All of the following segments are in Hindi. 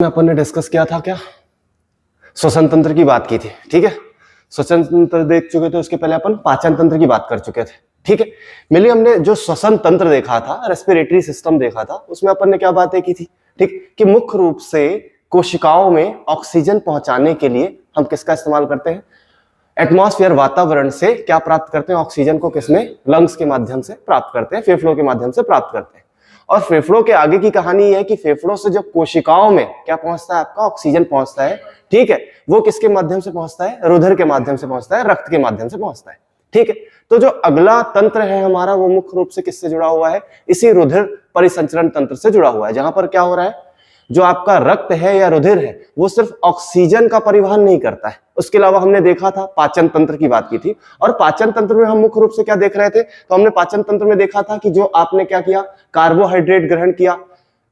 अपन ने डिस्कस किया था क्या, श्वसन तंत्र की बात की थी। ठीक है, श्वसन तंत्र देख चुके थे, उसके पहले अपन पाचन तंत्र की बात कर चुके थे। ठीक है, मिली हमने जो श्वसन तंत्र देखा था, रेस्पिरेटरी सिस्टम देखा था, उसमें अपन ने क्या बातें की थी। ठीक, कि मुख्य रूप से कोशिकाओं में ऑक्सीजन पहुंचाने के लिए हम किसका इस्तेमाल करते हैं, एटमॉस्फेयर वातावरण से क्या प्राप्त करते हैं, ऑक्सीजन को किसमें, लंग्स के माध्यम से प्राप्त करते हैं, फेफड़ों के माध्यम से प्राप्त करते हैं। और फेफड़ों के आगे की कहानी यह है कि फेफड़ों से जब कोशिकाओं में क्या पहुंचता है, आपका ऑक्सीजन पहुंचता है। ठीक है, वो किसके माध्यम से पहुंचता है, रुधिर के माध्यम से पहुंचता है, रक्त के माध्यम से पहुंचता है। ठीक है, तो जो अगला तंत्र है हमारा, वो मुख्य रूप से किससे जुड़ा हुआ है, इसी रुधिर परिसंचरण तंत्र से जुड़ा हुआ है। जहां पर क्या हो रहा है, जो आपका रक्त है या रुधिर है, वो सिर्फ ऑक्सीजन का परिवहन नहीं करता है, उसके अलावा हमने देखा था पाचन तंत्र की बात की थी। और पाचन तंत्र में हम मुख्य रूप से क्या देख रहे थे, तो हमने पाचन तंत्र में देखा था कि जो आपने क्या किया, कार्बोहाइड्रेट ग्रहण किया,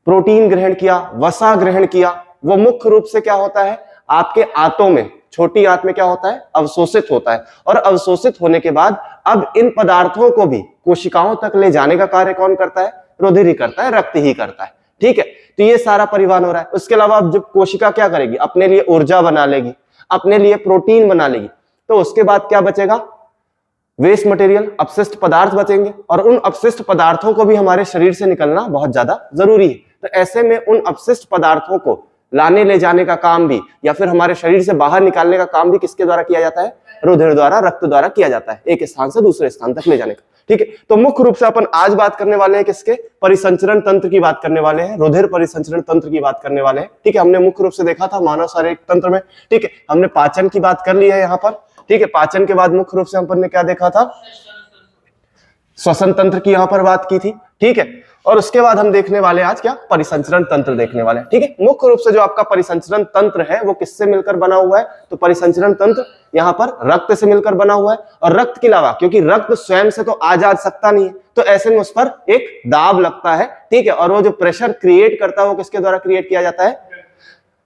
प्रोटीन ग्रहण किया, वसा ग्रहण किया, वो मुख्य रूप से क्या होता है, आपके आंतों में, छोटी आंत में क्या होता है, अवशोषित होता है। और अवशोषित होने के बाद अब इन पदार्थों को भी कोशिकाओं तक ले जाने का कार्य कौन करता है, रुधिर ही करता है, रक्त ही करता है। ठीक है, तो ये सारा परिवहन हो रहा है। उसके अलावा अब जब कोशिका क्या करेगी, अपने लिए ऊर्जा बना लेगी, अपने लिए प्रोटीन बना लेगी, तो उसके बाद क्या बचेगा, वेस्ट मटेरियल, अपशिष्ट पदार्थ बचेंगे। और उन अपशिष्ट पदार्थों को भी हमारे शरीर से निकलना बहुत ज्यादा जरूरी है। तो ऐसे में उन अपशिष्ट पदार्थों को लाने ले जाने का काम भी, या फिर हमारे शरीर से बाहर निकालने का काम भी किसके द्वारा किया जाता है, रुधिर द्वारा, रक्त द्वारा किया जाता है, एक स्थान से दूसरे स्थान तक ले जाने का। ठीक है, तो मुख्य रूप से अपन आज बात करने वाले हैं किसके, परिसंचरण तंत्र की बात करने वाले हैं, रुधिर परिसंचरण तंत्र की बात करने वाले हैं। ठीक है, हमने मुख्य रूप से देखा था मानव शारीरिक तंत्र में। ठीक है, हमने पाचन की बात कर ली है यहाँ पर। ठीक है, पाचन के बाद मुख्य रूप से अपन ने क्या देखा था, श्वसन तंत्र की यहाँ पर बात की थी। ठीक है, और उसके बाद हम देखने वाले आज क्या, परिसंचरण तंत्र देखने वाले हैं। ठीक है, मुख्य रूप से जो आपका परिसंचरण तंत्र है वो किससे मिलकर बना हुआ है, तो परिसंचरण तंत्र यहाँ पर रक्त से मिलकर बना हुआ है। और रक्त के अलावा, क्योंकि रक्त स्वयं से तो आ जा सकता नहीं है, तो ऐसे में उस पर एक दाब लगता है। ठीक है, और वो जो प्रेशर क्रिएट करता है वो किसके द्वारा क्रिएट किया जाता है,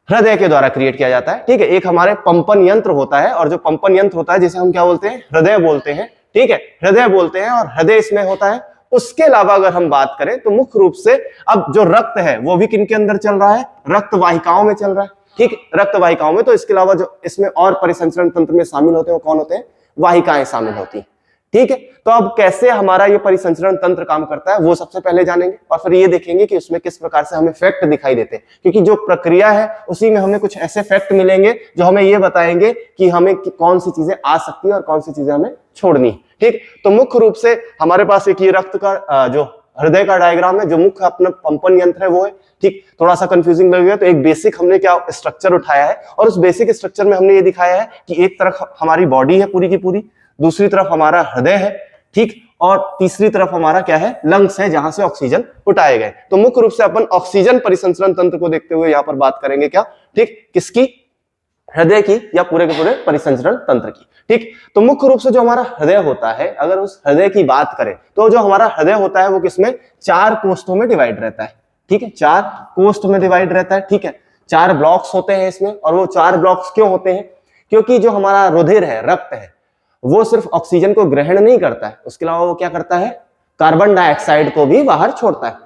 हृदय के द्वारा क्रिएट किया जाता है। ठीक है, एक हमारे पंपन यंत्र होता है, और जो पंपन यंत्र होता है जिसे हम क्या बोलते हैं, हृदय बोलते हैं। ठीक है, हृदय बोलते हैं, और हृदय इसमें होता है। उसके अलावा अगर हम बात करें तो मुख्य रूप से अब जो रक्त है वो भी किनके अंदर चल रहा है, रक्त वाहिकाओं में चल रहा है। ठीक, रक्त वाहिकाओं में। तो इसके अलावा जो इसमें और परिसंचरण तंत्र में शामिल होते हैं वो कौन होते हैं, वाहिकाएं शामिल होती हैं। ठीक है, तो अब कैसे हमारा ये परिसंचरण तंत्र काम करता है वो सबसे पहले जानेंगे, और फिर ये देखेंगे कि उसमें किस प्रकार से हमें फैक्ट दिखाई देते हैं। क्योंकि जो प्रक्रिया है उसी में हमें कुछ ऐसे फैक्ट मिलेंगे जो हमें ये बताएंगे कि हमें कौन सी चीजें आ सकती है और कौन सी चीजें हमें छोड़नी। ठीक, तो मुख्य रूप से हमारे पास एक ये रक्त का जो हृदय का डायग्राम है, जो मुख्य अपना पंपन यंत्र है वो है। ठीक, थोड़ा सा कंफ्यूजिंग लगेगा, तो एक बेसिक हमने क्या स्ट्रक्चर उठाया है, और उस बेसिक स्ट्रक्चर में हमने ये दिखाया है कि एक तरफ हमारी बॉडी है पूरी की पूरी, दूसरी तरफ हमारा हृदय है। ठीक, और तीसरी तरफ हमारा क्या है, लंग्स है, जहां से ऑक्सीजन उठाए गए। तो मुख्य रूप से अपन ऑक्सीजन परिसंचरण तंत्र को देखते हुए यहाँ पर बात करेंगे क्या, ठीक, किसकी, हृदय की, या पूरे के पूरे परिसंचरण तंत्र की। ठीक, तो मुख्य रूप से जो हमारा हृदय होता है, अगर उस हृदय की बात करें तो जो हमारा हृदय होता है वो किसमें, 4 कोष्ठों में डिवाइड रहता है। ठीक है, 4 कोष्ठ में डिवाइड रहता है। ठीक है, 4 ब्लॉक्स होते हैं इसमें। और वो 4 ब्लॉक्स क्यों होते हैं, क्योंकि जो हमारा रुधिर है, रक्त है, वो सिर्फ ऑक्सीजन को ग्रहण नहीं करता है, उसके अलावा वो क्या करता है, कार्बन डाइऑक्साइड को भी बाहर छोड़ता है।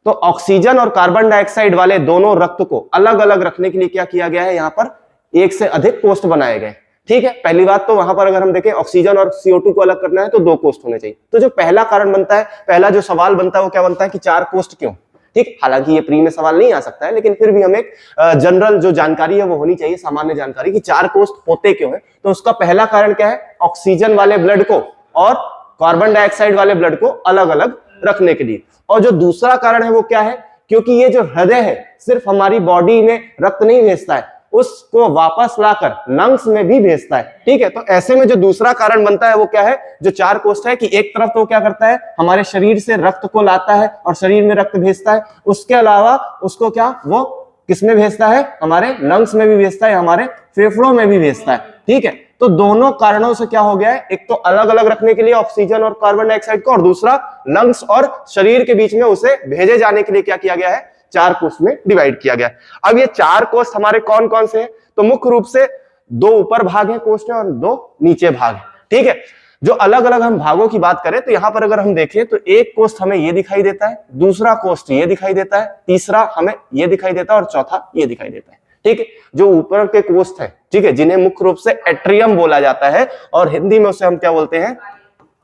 तो ऑक्सीजन और कार्बन डाइऑक्साइड वाले दोनों रक्त को अलग अलग रखने के लिए क्या किया गया है, यहाँ पर एक से अधिक कोष्ठ बनाए गए। ठीक है, पहली बात तो वहां पर अगर हम देखें ऑक्सीजन और CO2 को अलग करना है तो 2 कोष्ठ होने चाहिए। तो जो पहला कारण बनता है, पहला जो सवाल बनता है वो क्या बनता है कि 4 कोष्ठ क्यों। ठीक, हालांकि ये प्री में सवाल नहीं आ सकता है, लेकिन फिर भी हमें जनरल जो जानकारी है वो होनी चाहिए, सामान्य जानकारी, कि 4 कोष्ठ होते क्यों है। तो उसका पहला कारण क्या है, ऑक्सीजन वाले ब्लड को और कार्बन डाइऑक्साइड वाले ब्लड को अलग अलग रखने के लिए। और जो दूसरा कारण है वो क्या है, क्योंकि ये जो हृदय है सिर्फ हमारी बॉडी में रक्त नहीं भेजता है, उसको वापस लाकर लंग्स में भी भेजता है। ठीक है, तो ऐसे में जो दूसरा कारण बनता है वो क्या है, जो 4 कोष्ठ है, कि एक तरफ तो क्या करता है, हमारे शरीर से रक्त को लाता है और शरीर में रक्त भेजता है, उसके अलावा उसको क्या, वो किसमें भेजता है, हमारे लंग्स में भी भेजता है, हमारे फेफड़ों में भी भेजता है। ठीक है, तो दोनों कारणों से क्या हो गया है, एक तो अलग अलग रखने के लिए ऑक्सीजन और कार्बन डाइऑक्साइड को, और दूसरा लंग्स और शरीर के बीच में उसे भेजे जाने के लिए क्या किया गया है, 4 कोष्ठ में डिवाइड किया गया। अब ये 4 कोष्ठ हमारे कौन कौन से हैं, तो मुख्य रूप से 2 ऊपर भाग है कोष्ठ है और 2 नीचे भाग है। ठीक है, जो अलग अलग हम भागों की बात करें तो यहां पर अगर हम देखें तो एक कोष्ठ हमें ये दिखाई देता है, दूसरा कोष्ठ ये दिखाई देता है, तीसरा हमें ये दिखाई देता है और चौथा ये दिखाई देता है। ठीक है, जो ऊपर के कोष्ठ है, ठीक है, जिन्हें मुख्य रूप से एट्रियम बोला जाता है और हिंदी में उसे हम क्या बोलते हैं,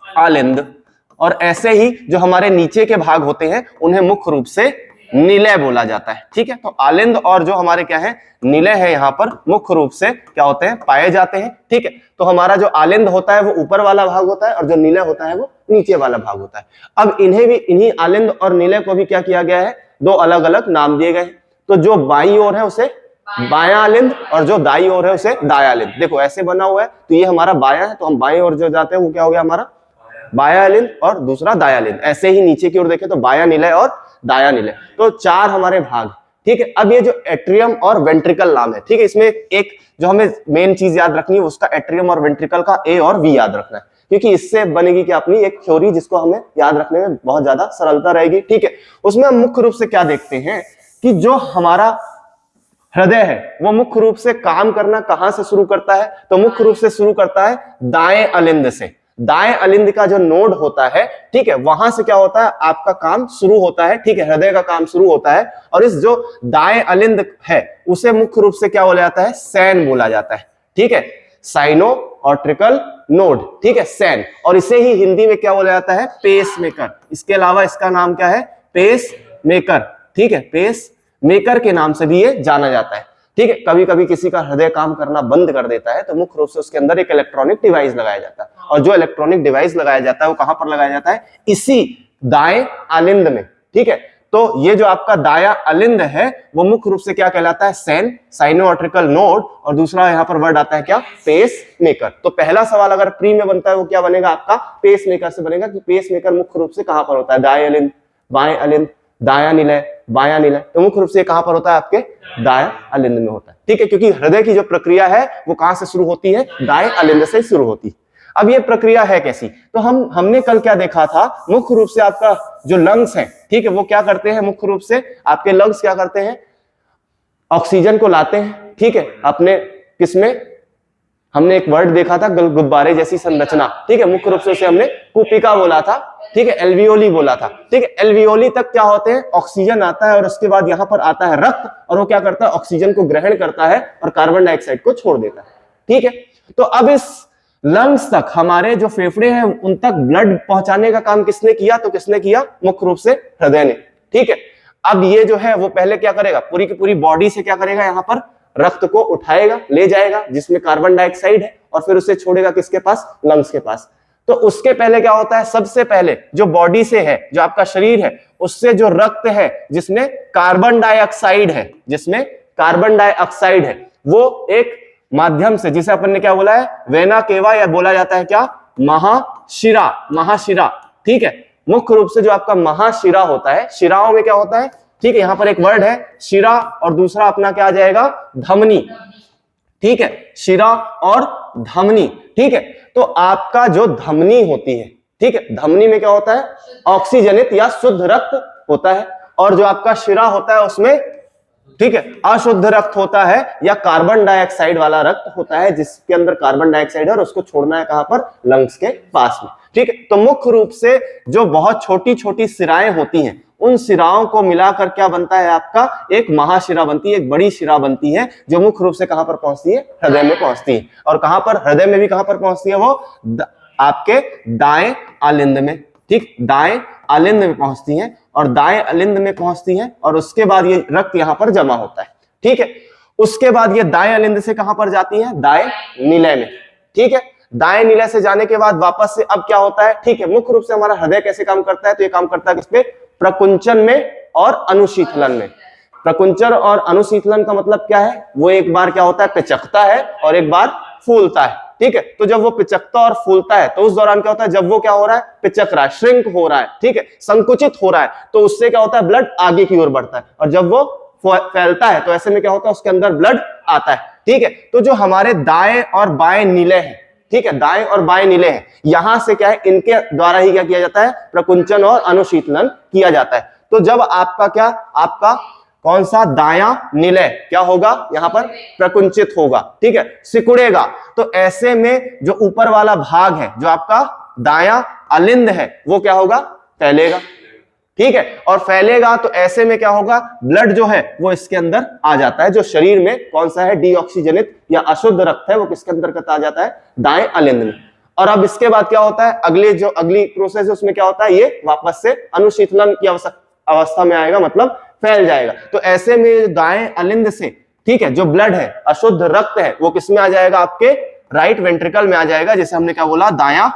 आलिंद। और ऐसे ही जो हमारे नीचे के भाग होते हैं उन्हें मुख्य रूप से निलय बोला जाता है। ठीक है, तो आलिंद और जो हमारे क्या है, निलय है, यहाँ पर मुख्य रूप से क्या होते हैं, पाए जाते हैं। ठीक है, तो हमारा जो आलिंद होता है वो ऊपर वाला भाग होता है और जो निलय होता है वो नीचे वाला भाग होता है। अब इन्हें भी, इन्हीं आलिंद और निलय को भी क्या किया गया है, दो अलग अलग नाम दिए गए। तो जो बाईं ओर है उसे बायां आलिंद और जो दाईं ओर है उसे दायां आलिंद। देखो ऐसे बना हुआ है, तो ये हमारा बायां है, तो हम बाईं ओर जो जाते हैं वो क्या हो गया हमारा बायां आलिंद और दूसरा दायां आलिंद। ऐसे ही नीचे की ओर देखें तो बायां निलय और दायां निलय, तो चार हमारे भाग। ठीक है, अब ये जो एट्रियम और वेंट्रिकल नाम है, ठीक है, इसमें एक जो हमें मेन चीज याद रखनी है उसका एट्रियम और वेंट्रिकल का ए और वी याद रखना है, क्योंकि इससे बनेगी क्या अपनी एक थ्योरी जिसको हमें याद रखने में बहुत ज्यादा सरलता रहेगी। ठीक है, उसमें हम मुख्य रूप से क्या देखते हैं कि जो हमारा हृदय है वो मुख्य रूप से काम करना कहां से शुरू करता है, तो मुख्य रूप से शुरू करता है दाएं अलिंद से। दाएं अलिंद का जो नोड होता है, ठीक है, वहां से क्या होता है, आपका काम शुरू होता है। ठीक है, हृदय का काम शुरू होता है और इस जो दाएं अलिंद है उसे मुख्य रूप से क्या बोला जाता है, सैन बोला जाता है। ठीक है, साइनो ऑर्ट्रिकल नोड, ठीक है, सैन। और इसे ही हिंदी में क्या बोला जाता है, पेस मेकर। इसके अलावा इसका नाम क्या है, पेस मेकर। ठीक है, पेस मेकर के नाम से भी ये जाना जाता है। ठीक है, कभी कभी किसी का हृदय काम करना बंद कर देता है तो मुख्य रूप से उसके अंदर एक इलेक्ट्रॉनिक डिवाइस लगाया जाता है, और जो इलेक्ट्रॉनिक डिवाइस लगाया जाता है वो कहां पर लगाया जाता है, इसी दाएं आलिंद में। ठीक है, तो ये जो आपका दायां अलिंद है वो मुख्य रूप से क्या कहलाता है, सैन, साइनो ऑर्ट्रिकल नोड, और दूसरा यहां पर वर्ड आता है क्या, पेस मेकर। तो पहला सवाल अगर प्री में बनता है वो क्या बनेगा आपका, पेस मेकर से बनेगा कि पेस मेकर मुख्य रूप से कहां पर होता है, दाएं अलिंद, बाएं अलिंद, दायां निलय, बायां निलय। तो मुख्य रूप से कहां पर होता है, आपके दायां अलिंद में होता है। ठीक है, क्योंकि हृदय की जो प्रक्रिया है वो कहां से शुरू होती है, दाएं अलिंद से शुरू होती है। अब ये प्रक्रिया है कैसी, तो हमने कल क्या देखा था, मुख्य रूप से आपका जो लंग्स है, ठीक है, वो क्या करते हैं, मुख्य रूप से आपके लंग्स क्या करते हैं, ऑक्सीजन को लाते हैं। ठीक है, अपने किसमें, हमने एक वर्ड देखा था गुब्बारे जैसी संरचना। ठीक है, मुख्य रूप से उसे हमने कुपिका बोला था। ठीक है, एल्वियोली बोला था। ठीक है, एल्वियोली तक क्या होते हैं, ऑक्सीजन आता है और उसके बाद यहां पर आता है रक्त, और वो क्या करता है, ऑक्सीजन को ग्रहण करता है और कार्बन डाइऑक्साइड को छोड़ देता है। ठीक है, तो अब इस लंग्स तक, हमारे जो फेफड़े हैं उन तक ब्लड पहुंचाने का काम किसने किया, तो किसने किया, मुख्य रूप से हृदय ने। ठीक है, अब ये जो है वो पहले क्या करेगा, पूरी की पूरी बॉडी से क्या करेगा, यहां पर रक्त को उठाएगा, ले जाएगा जिसमें कार्बन डाइऑक्साइड है, और फिर उसे छोड़ेगा किसके पास, लंग्स के पास। तो उसके पहले क्या होता है, सबसे पहले जो बॉडी से है, जो आपका शरीर है, उससे जो रक्त है जिसमें कार्बन डाइऑक्साइड है, जिसमें कार्बन डाइऑक्साइड है, वो एक माध्यम से, जिसे अपन ने क्या बोला है, वेना केवा, या बोला जाता है क्या, महाशिरा, महाशिरा। ठीक है, मुख्य रूप से जो आपका महाशिरा होता है, शिराओं में क्या होता है, ठीक है, यहां पर एक वर्ड है शिरा और दूसरा अपना क्या आ जाएगा, धमनी। ठीक है, शिरा और धमनी। ठीक है, तो आपका जो धमनी होती है, ठीक है, धमनी में क्या होता है, ऑक्सीजनित या शुद्ध रक्त होता है, और जो आपका शिरा होता है उसमें, ठीक है, अशुद्ध रक्त होता है या कार्बन डाइऑक्साइड वाला रक्त होता है, जिसके अंदर कार्बन डाइऑक्साइड है और उसको छोड़ना है कहां पर, लंग्स के पास में। ठीक है, तो मुख्य रूप से जो बहुत छोटी छोटी सिराएं होती हैं, उन सिराओं को मिलाकर क्या बनता है, आपका एक महाशिरा बनती है, एक बड़ी शिरा बनती है, जो मुख्य रूप से कहां पर पहुंचती है, हृदय में पहुंचती है। और कहां पर, हृदय में भी कहां पर पहुंचती है, वो आपके दाएं आलिंद में। ठीक, दाएं आलिंद में पहुंचती है, और दाएं आलिंद में पहुंचती है, और उसके बाद ये रक्त यहां पर जमा होता है। ठीक है, उसके बाद ये दाएं आलिंद से कहां पर जाती है, दाएं निलय में। ठीक है, दाएं निलय से जाने के बाद वापस से अब क्या होता है, ठीक है, मुख्य रूप से हमारा हृदय कैसे काम करता है, तो ये काम करता है किसपे, प्रकुंचन में और अनुशीतलन में। प्रकुंचन और अनुशीतलन का मतलब क्या है, वो एक बार क्या होता है, पिचकता है और एक बार फूलता है। ठीक है, तो जब वो पिचकता और फूलता है तो उस दौरान क्या होता है, जब वो क्या हो रहा है, पिचक रहा है, श्रिंक हो रहा है, ठीक है, संकुचित हो रहा है, तो उससे क्या होता है, ब्लड आगे की ओर बढ़ता है, और जब वो फैलता है तो ऐसे में क्या होता है, उसके अंदर ब्लड आता है। ठीक है, तो जो हमारे दाएं और बाएं निलय है, ठीक है, दाएं और बाएं निलय है, यहां से क्या है, इनके द्वारा ही क्या किया जाता है, प्रकुंचन और अनुशीतलन किया जाता है। तो जब आपका क्या, आपका कौन सा, दायां निलय क्या होगा यहाँ पर, प्रकुंचित होगा, ठीक है, सिकुड़ेगा। तो ऐसे में जो ऊपर वाला भाग है, जो आपका दायां अलिंद है, वो क्या होगा, फैलेगा, ठीक है। और फैलेगा तो ऐसे में क्या होगा, ब्लड जो है वो इसके अंदर आ जाता है, जो शरीर में कौन सा है, डीऑक्सीजनित या अशुद्ध रक्त है, वो किसके अंतर्गत आ जाता है, दाएं अलिंद में। और अब इसके बाद क्या होता है, अगली प्रोसेस है उसमें क्या होता है, ये वापस से अनुशीतलन की अवस्था में आएगा, मतलब फैल जाएगा। तो ऐसे में दाएं अलिंद से, ठीक है, जो ब्लड है, अशुद्ध रक्त है, वो किसमें आ जाएगा, आपके राइट वेंट्रिकल में आ जाएगा, जैसे हमने क्या बोला, दायां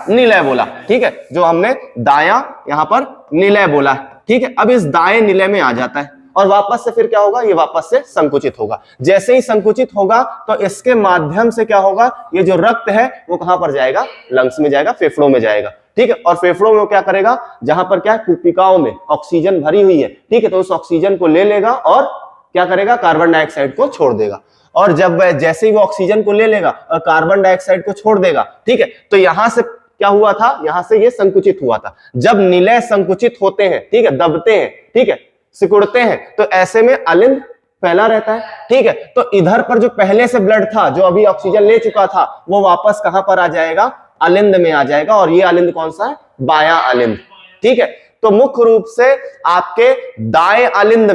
निलय बोला, ठीक है, जो हमने दायां यहां पर निलय बोला, ठीक है। अब इस दाएं निलय में आ जाता है और वापस से फिर क्या होगा, ये वापस से संकुचित होगा। जैसे ही संकुचित होगा तो इसके माध्यम से क्या होगा, ये जो रक्त है वो कहां पर जाएगा, लंग्स में जाएगा, फेफड़ों में जाएगा, ठीक है। और फेफड़ों में वो क्या करेगा, जहां पर क्या है, कुपिकाओं में ऑक्सीजन भरी हुई है, ठीक है, तो उस ऑक्सीजन को ले लेगा और क्या करेगा, कार्बन डाइऑक्साइड को छोड़ देगा। और जब वह जैसे ही वो ऑक्सीजन को ले लेगा और कार्बन डाइऑक्साइड को छोड़ देगा, ठीक है, तो यहां से क्या हुआ था, यहां से ये संकुचित हुआ था। जब निलय संकुचित होते हैं, ठीक है, दबते हैं, ठीक है, सिकुड़ते हैं, तो ऐसे में अलिंद फैला रहता है, ठीक है। तो इधर पर जो पहले से ब्लड था, जो अभी ऑक्सीजन ले चुका था, वो वापस कहां पर आ जाएगा, अलिंद में आ जाएगा। और ये अलिंद कौन सा है, बायां अलिंद, ठीक है। तो मुख्य रूप से आपके दाएं अलिंद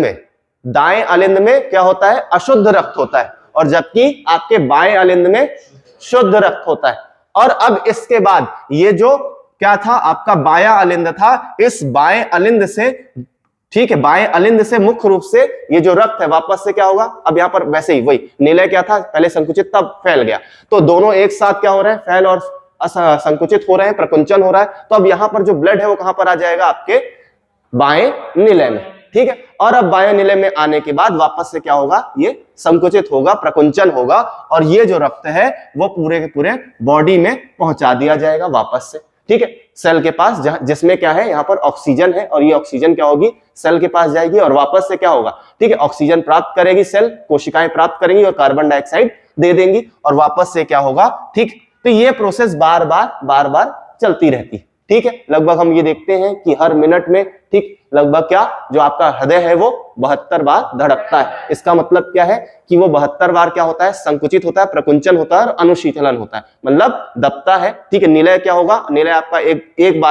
में क्या होता है, अशुद्ध रक्त होता है, और जबकि आपके बाएं अलिंद में शुद्ध रक्त होता है। और अब इसके बाद ये जो क्या था, आपका बायां अलिंद था, इस बाएं अलिंद से, ठीक है, बाएं अलिंद से मुख्य रूप से ये जो रक्त है वापस से क्या होगा, अब यहां पर वैसे ही वही निलय क्या था, पहले संकुचित तब फैल गया, तो दोनों एक साथ क्या हो रहे हैं, फैल और संकुचित हो रहे हैं, प्रकुंचन हो रहा है। तो अब यहां पर जो ब्लड है वो कहां पर आ जाएगा, आपके बाएं निलय में, ठीक है। और अब बाएं निलय में आने के बाद वापस से क्या होगा, ये संकुचित होगा, प्रकुंचन होगा, और ये जो रक्त है वो पूरे के पूरे बॉडी में पहुंचा दिया जाएगा वापस से, ठीक है, सेल के पास, जिसमें क्या है, यहां पर ऑक्सीजन है, और ये ऑक्सीजन क्या होगी, सेल के पास जाएगी और वापस से क्या होगा, ठीक है, ऑक्सीजन प्राप्त करेगी सेल, कोशिकाएं प्राप्त करेंगी और कार्बन डाइऑक्साइड दे देंगी, और वापस से क्या होगा, ठीक। तो ये प्रोसेस बार बार चलती रहती, ठीक है। लगभग हम ये देखते हैं कि हर मिनट में, ठीक, लगभग क्या, जो आपका हृदय है वो 72 बार धड़कता है। इसका मतलब क्या है कि वो 72 बार क्या होता है, संकुचित होता है, प्रकुंचन होता है और अनुशीतलन होता है, मतलब दबता है, ठीक है। निलय क्या होगा, निलय आपका एक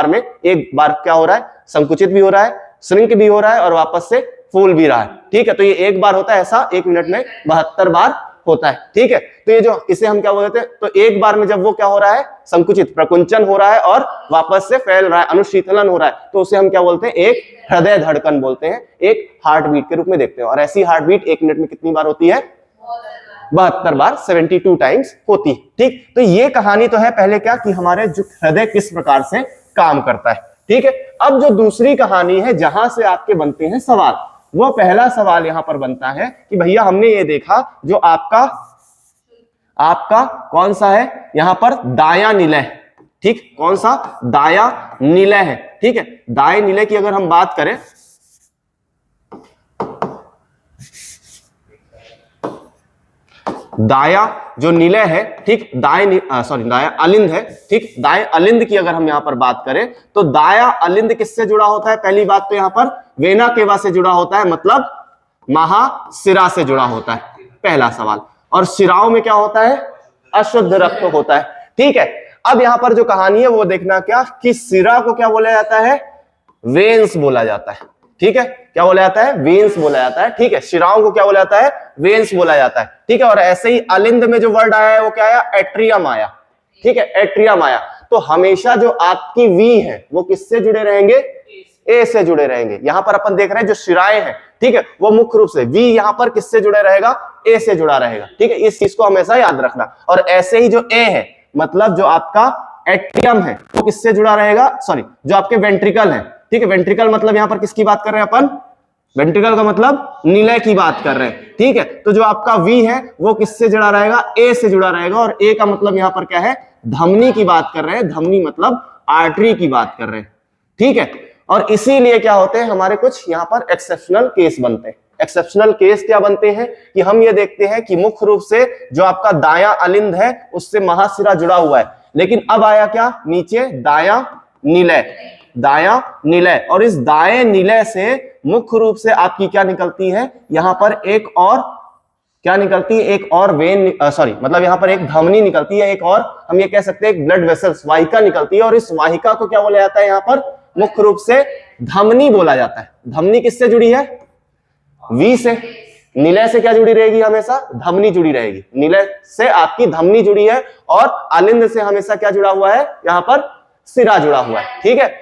बार क्या हो रहा है, संकुचित भी हो रहा है, श्रिंक भी हो रहा है और वापस से फूल भी रहा है, ठीक है। तो ये एक बार होता है, ऐसा एक मिनट में 72 बार होता है, ठीक है। तो ये जो इसे हम क्या बोलते हैं, तो एक बार में जब वो क्या हो रहा है, संकुचित, प्रकुंचन हो रहा है और वापस से फैल रहा है, अनुशीतलन हो रहा है, तो उसे हम क्या बोलते हैं, एक हृदय धड़कन बोलते हैं, एक हार्ट बीट के रूप में देखते हैं। और ऐसी हार्ट बीट एक मिनट में कितनी बार होती है, 72 बार, 72 टाइम्स होती है, ठीक। तो ये कहानी तो है पहले क्या, कि हमारे जो हृदय किस प्रकार से काम करता है, ठीक है। अब जो दूसरी कहानी है, जहां से आपके बनते हैं सवाल, वो पहला सवाल यहां पर बनता है कि भैया हमने ये देखा, जो आपका कौन सा है, यहां पर दायां निलय, ठीक, कौन सा, दायां निलय है, ठीक है। दाएं निलय की अगर हम बात करें, दायां जो निलय है, ठीक, दायां अलिंद है, ठीक, दाएं अलिंद की अगर हम यहां पर बात करें, तो दायां अलिंद किससे जुड़ा होता है, पहली बात तो यहां पर वेना केवा से जुड़ा होता है, मतलब महाशिरा से जुड़ा होता है, पहला सवाल। और शिराओं में क्या होता है, अशुद्ध रक्त होता है, ठीक है। अब यहां पर जो कहानी है वो देखना क्या, कि शिरा को क्या बोला जाता है, वेन्स बोला जाता है, ठीक है, क्या बोला जाता है, वेन्स बोला जाता है, ठीक है। शिराओं को क्या बोला जाता है, वेन्स बोला जाता है, ठीक है। और ऐसे ही अलिंद में जो वर्ड आया है वो क्या आया, एट्रियम आया, ठीक है, एट्रियम आया। तो हमेशा जो आपकी वी है वो किससे जुड़े रहेंगे, ए से जुड़े रहेंगे। यहां पर अपन देख रहे हैं जो शिराएं हैं, ठीक है, वो मुख्य रूप से वी यहां पर किससे जुड़े रहेगा, ए से जुड़ा रहेगा, ठीक है। इस चीज को हमेशा याद रखना। और ऐसे ही जो ए है, मतलब जो आपका एट्रियम है, वो किससे जुड़ा रहेगा, सॉरी, जो आपके वेंट्रिकल है, ठीक है। वेंट्रिकल मतलब यहां पर किसकी बात कर रहे हैं अपन, वेंट्रिकल का मतलब निलय की बात कर रहे हैं, ठीक है। तो जो आपका वी है वो किससे जुड़ा रहेगा, ए से जुड़ा रहेगा। और ए का मतलब यहां पर क्या है, धमनी की बात कर रहे हैं, धमनी मतलब आर्टरी की बात कर रहे हैं, ठीक है। और इसीलिए क्या होते हैं, हमारे कुछ यहां पर एक्सेप्शनल केस बनते हैं। एक्सेप्शनल केस क्या बनते हैं, कि हम ये देखते हैं कि मुख्य रूप से जो आपका दायां अलिंद है उससे महाशिरा जुड़ा हुआ है, लेकिन अब आया क्या, नीचे दायां निलय, और इस दाएं निलय से मुख्य रूप से आपकी क्या निकलती है, यहां पर एक और क्या निकलती है, एक और वेन, सॉरी मतलब यहां पर एक धमनी निकलती है, एक और हम ये कह सकते हैं एक ब्लड वेसल्स वाहिका निकलती है, और इस वाहिका को क्या बोला जाता है, यहां पर मुख्य रूप से धमनी बोला जाता है। धमनी किससे जुड़ी है, वी से। निलय से क्या जुड़ी रहेगी, हमेशा धमनी जुड़ी रहेगी। निलय से आपकी धमनी जुड़ी है, और आलिंद से हमेशा क्या जुड़ा हुआ है, यहां पर सिरा जुड़ा हुआ है। ठीक है,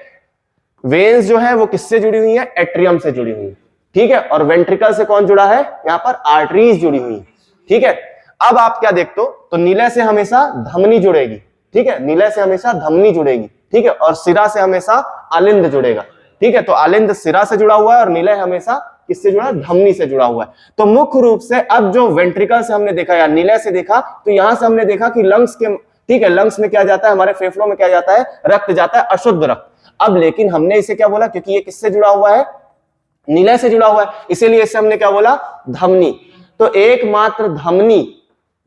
वेन्स जो है वो किससे जुड़ी हुई है, एट्रियम से जुड़ी हुई है। ठीक है, और वेंट्रिकल से कौन जुड़ा है, यहां पर आर्टरीज जुड़ी हुई है। ठीक है, अब आप क्या देखते हो, तो निलय से हमेशा धमनी जुड़ेगी। ठीक है, निलय से हमेशा धमनी जुड़ेगी। ठीक है, और सिरा से हमेशा आलिंद जुड़ेगा। ठीक है, तो आलिंद सिरा से जुड़ा हुआ है, और निलय हमेशा किससे जुड़ा है, धमनी से जुड़ा हुआ है। तो मुख्य रूप से अब जो वेंट्रिकल से हमने देखा या निलय से देखा, तो यहां से हमने देखा कि लंग्स के, ठीक है, लंग्स में क्या जाता है, हमारे फेफड़ों में क्या जाता है, रक्त जाता है, अशुद्ध रक्त। अब लेकिन हमने इसे क्या बोला, क्योंकि ये किससे जुड़ा हुआ है, निलय से जुड़ा हुआ है, इसीलिए इसे हमने क्या बोला, धमनी। तो एकमात्र धमनी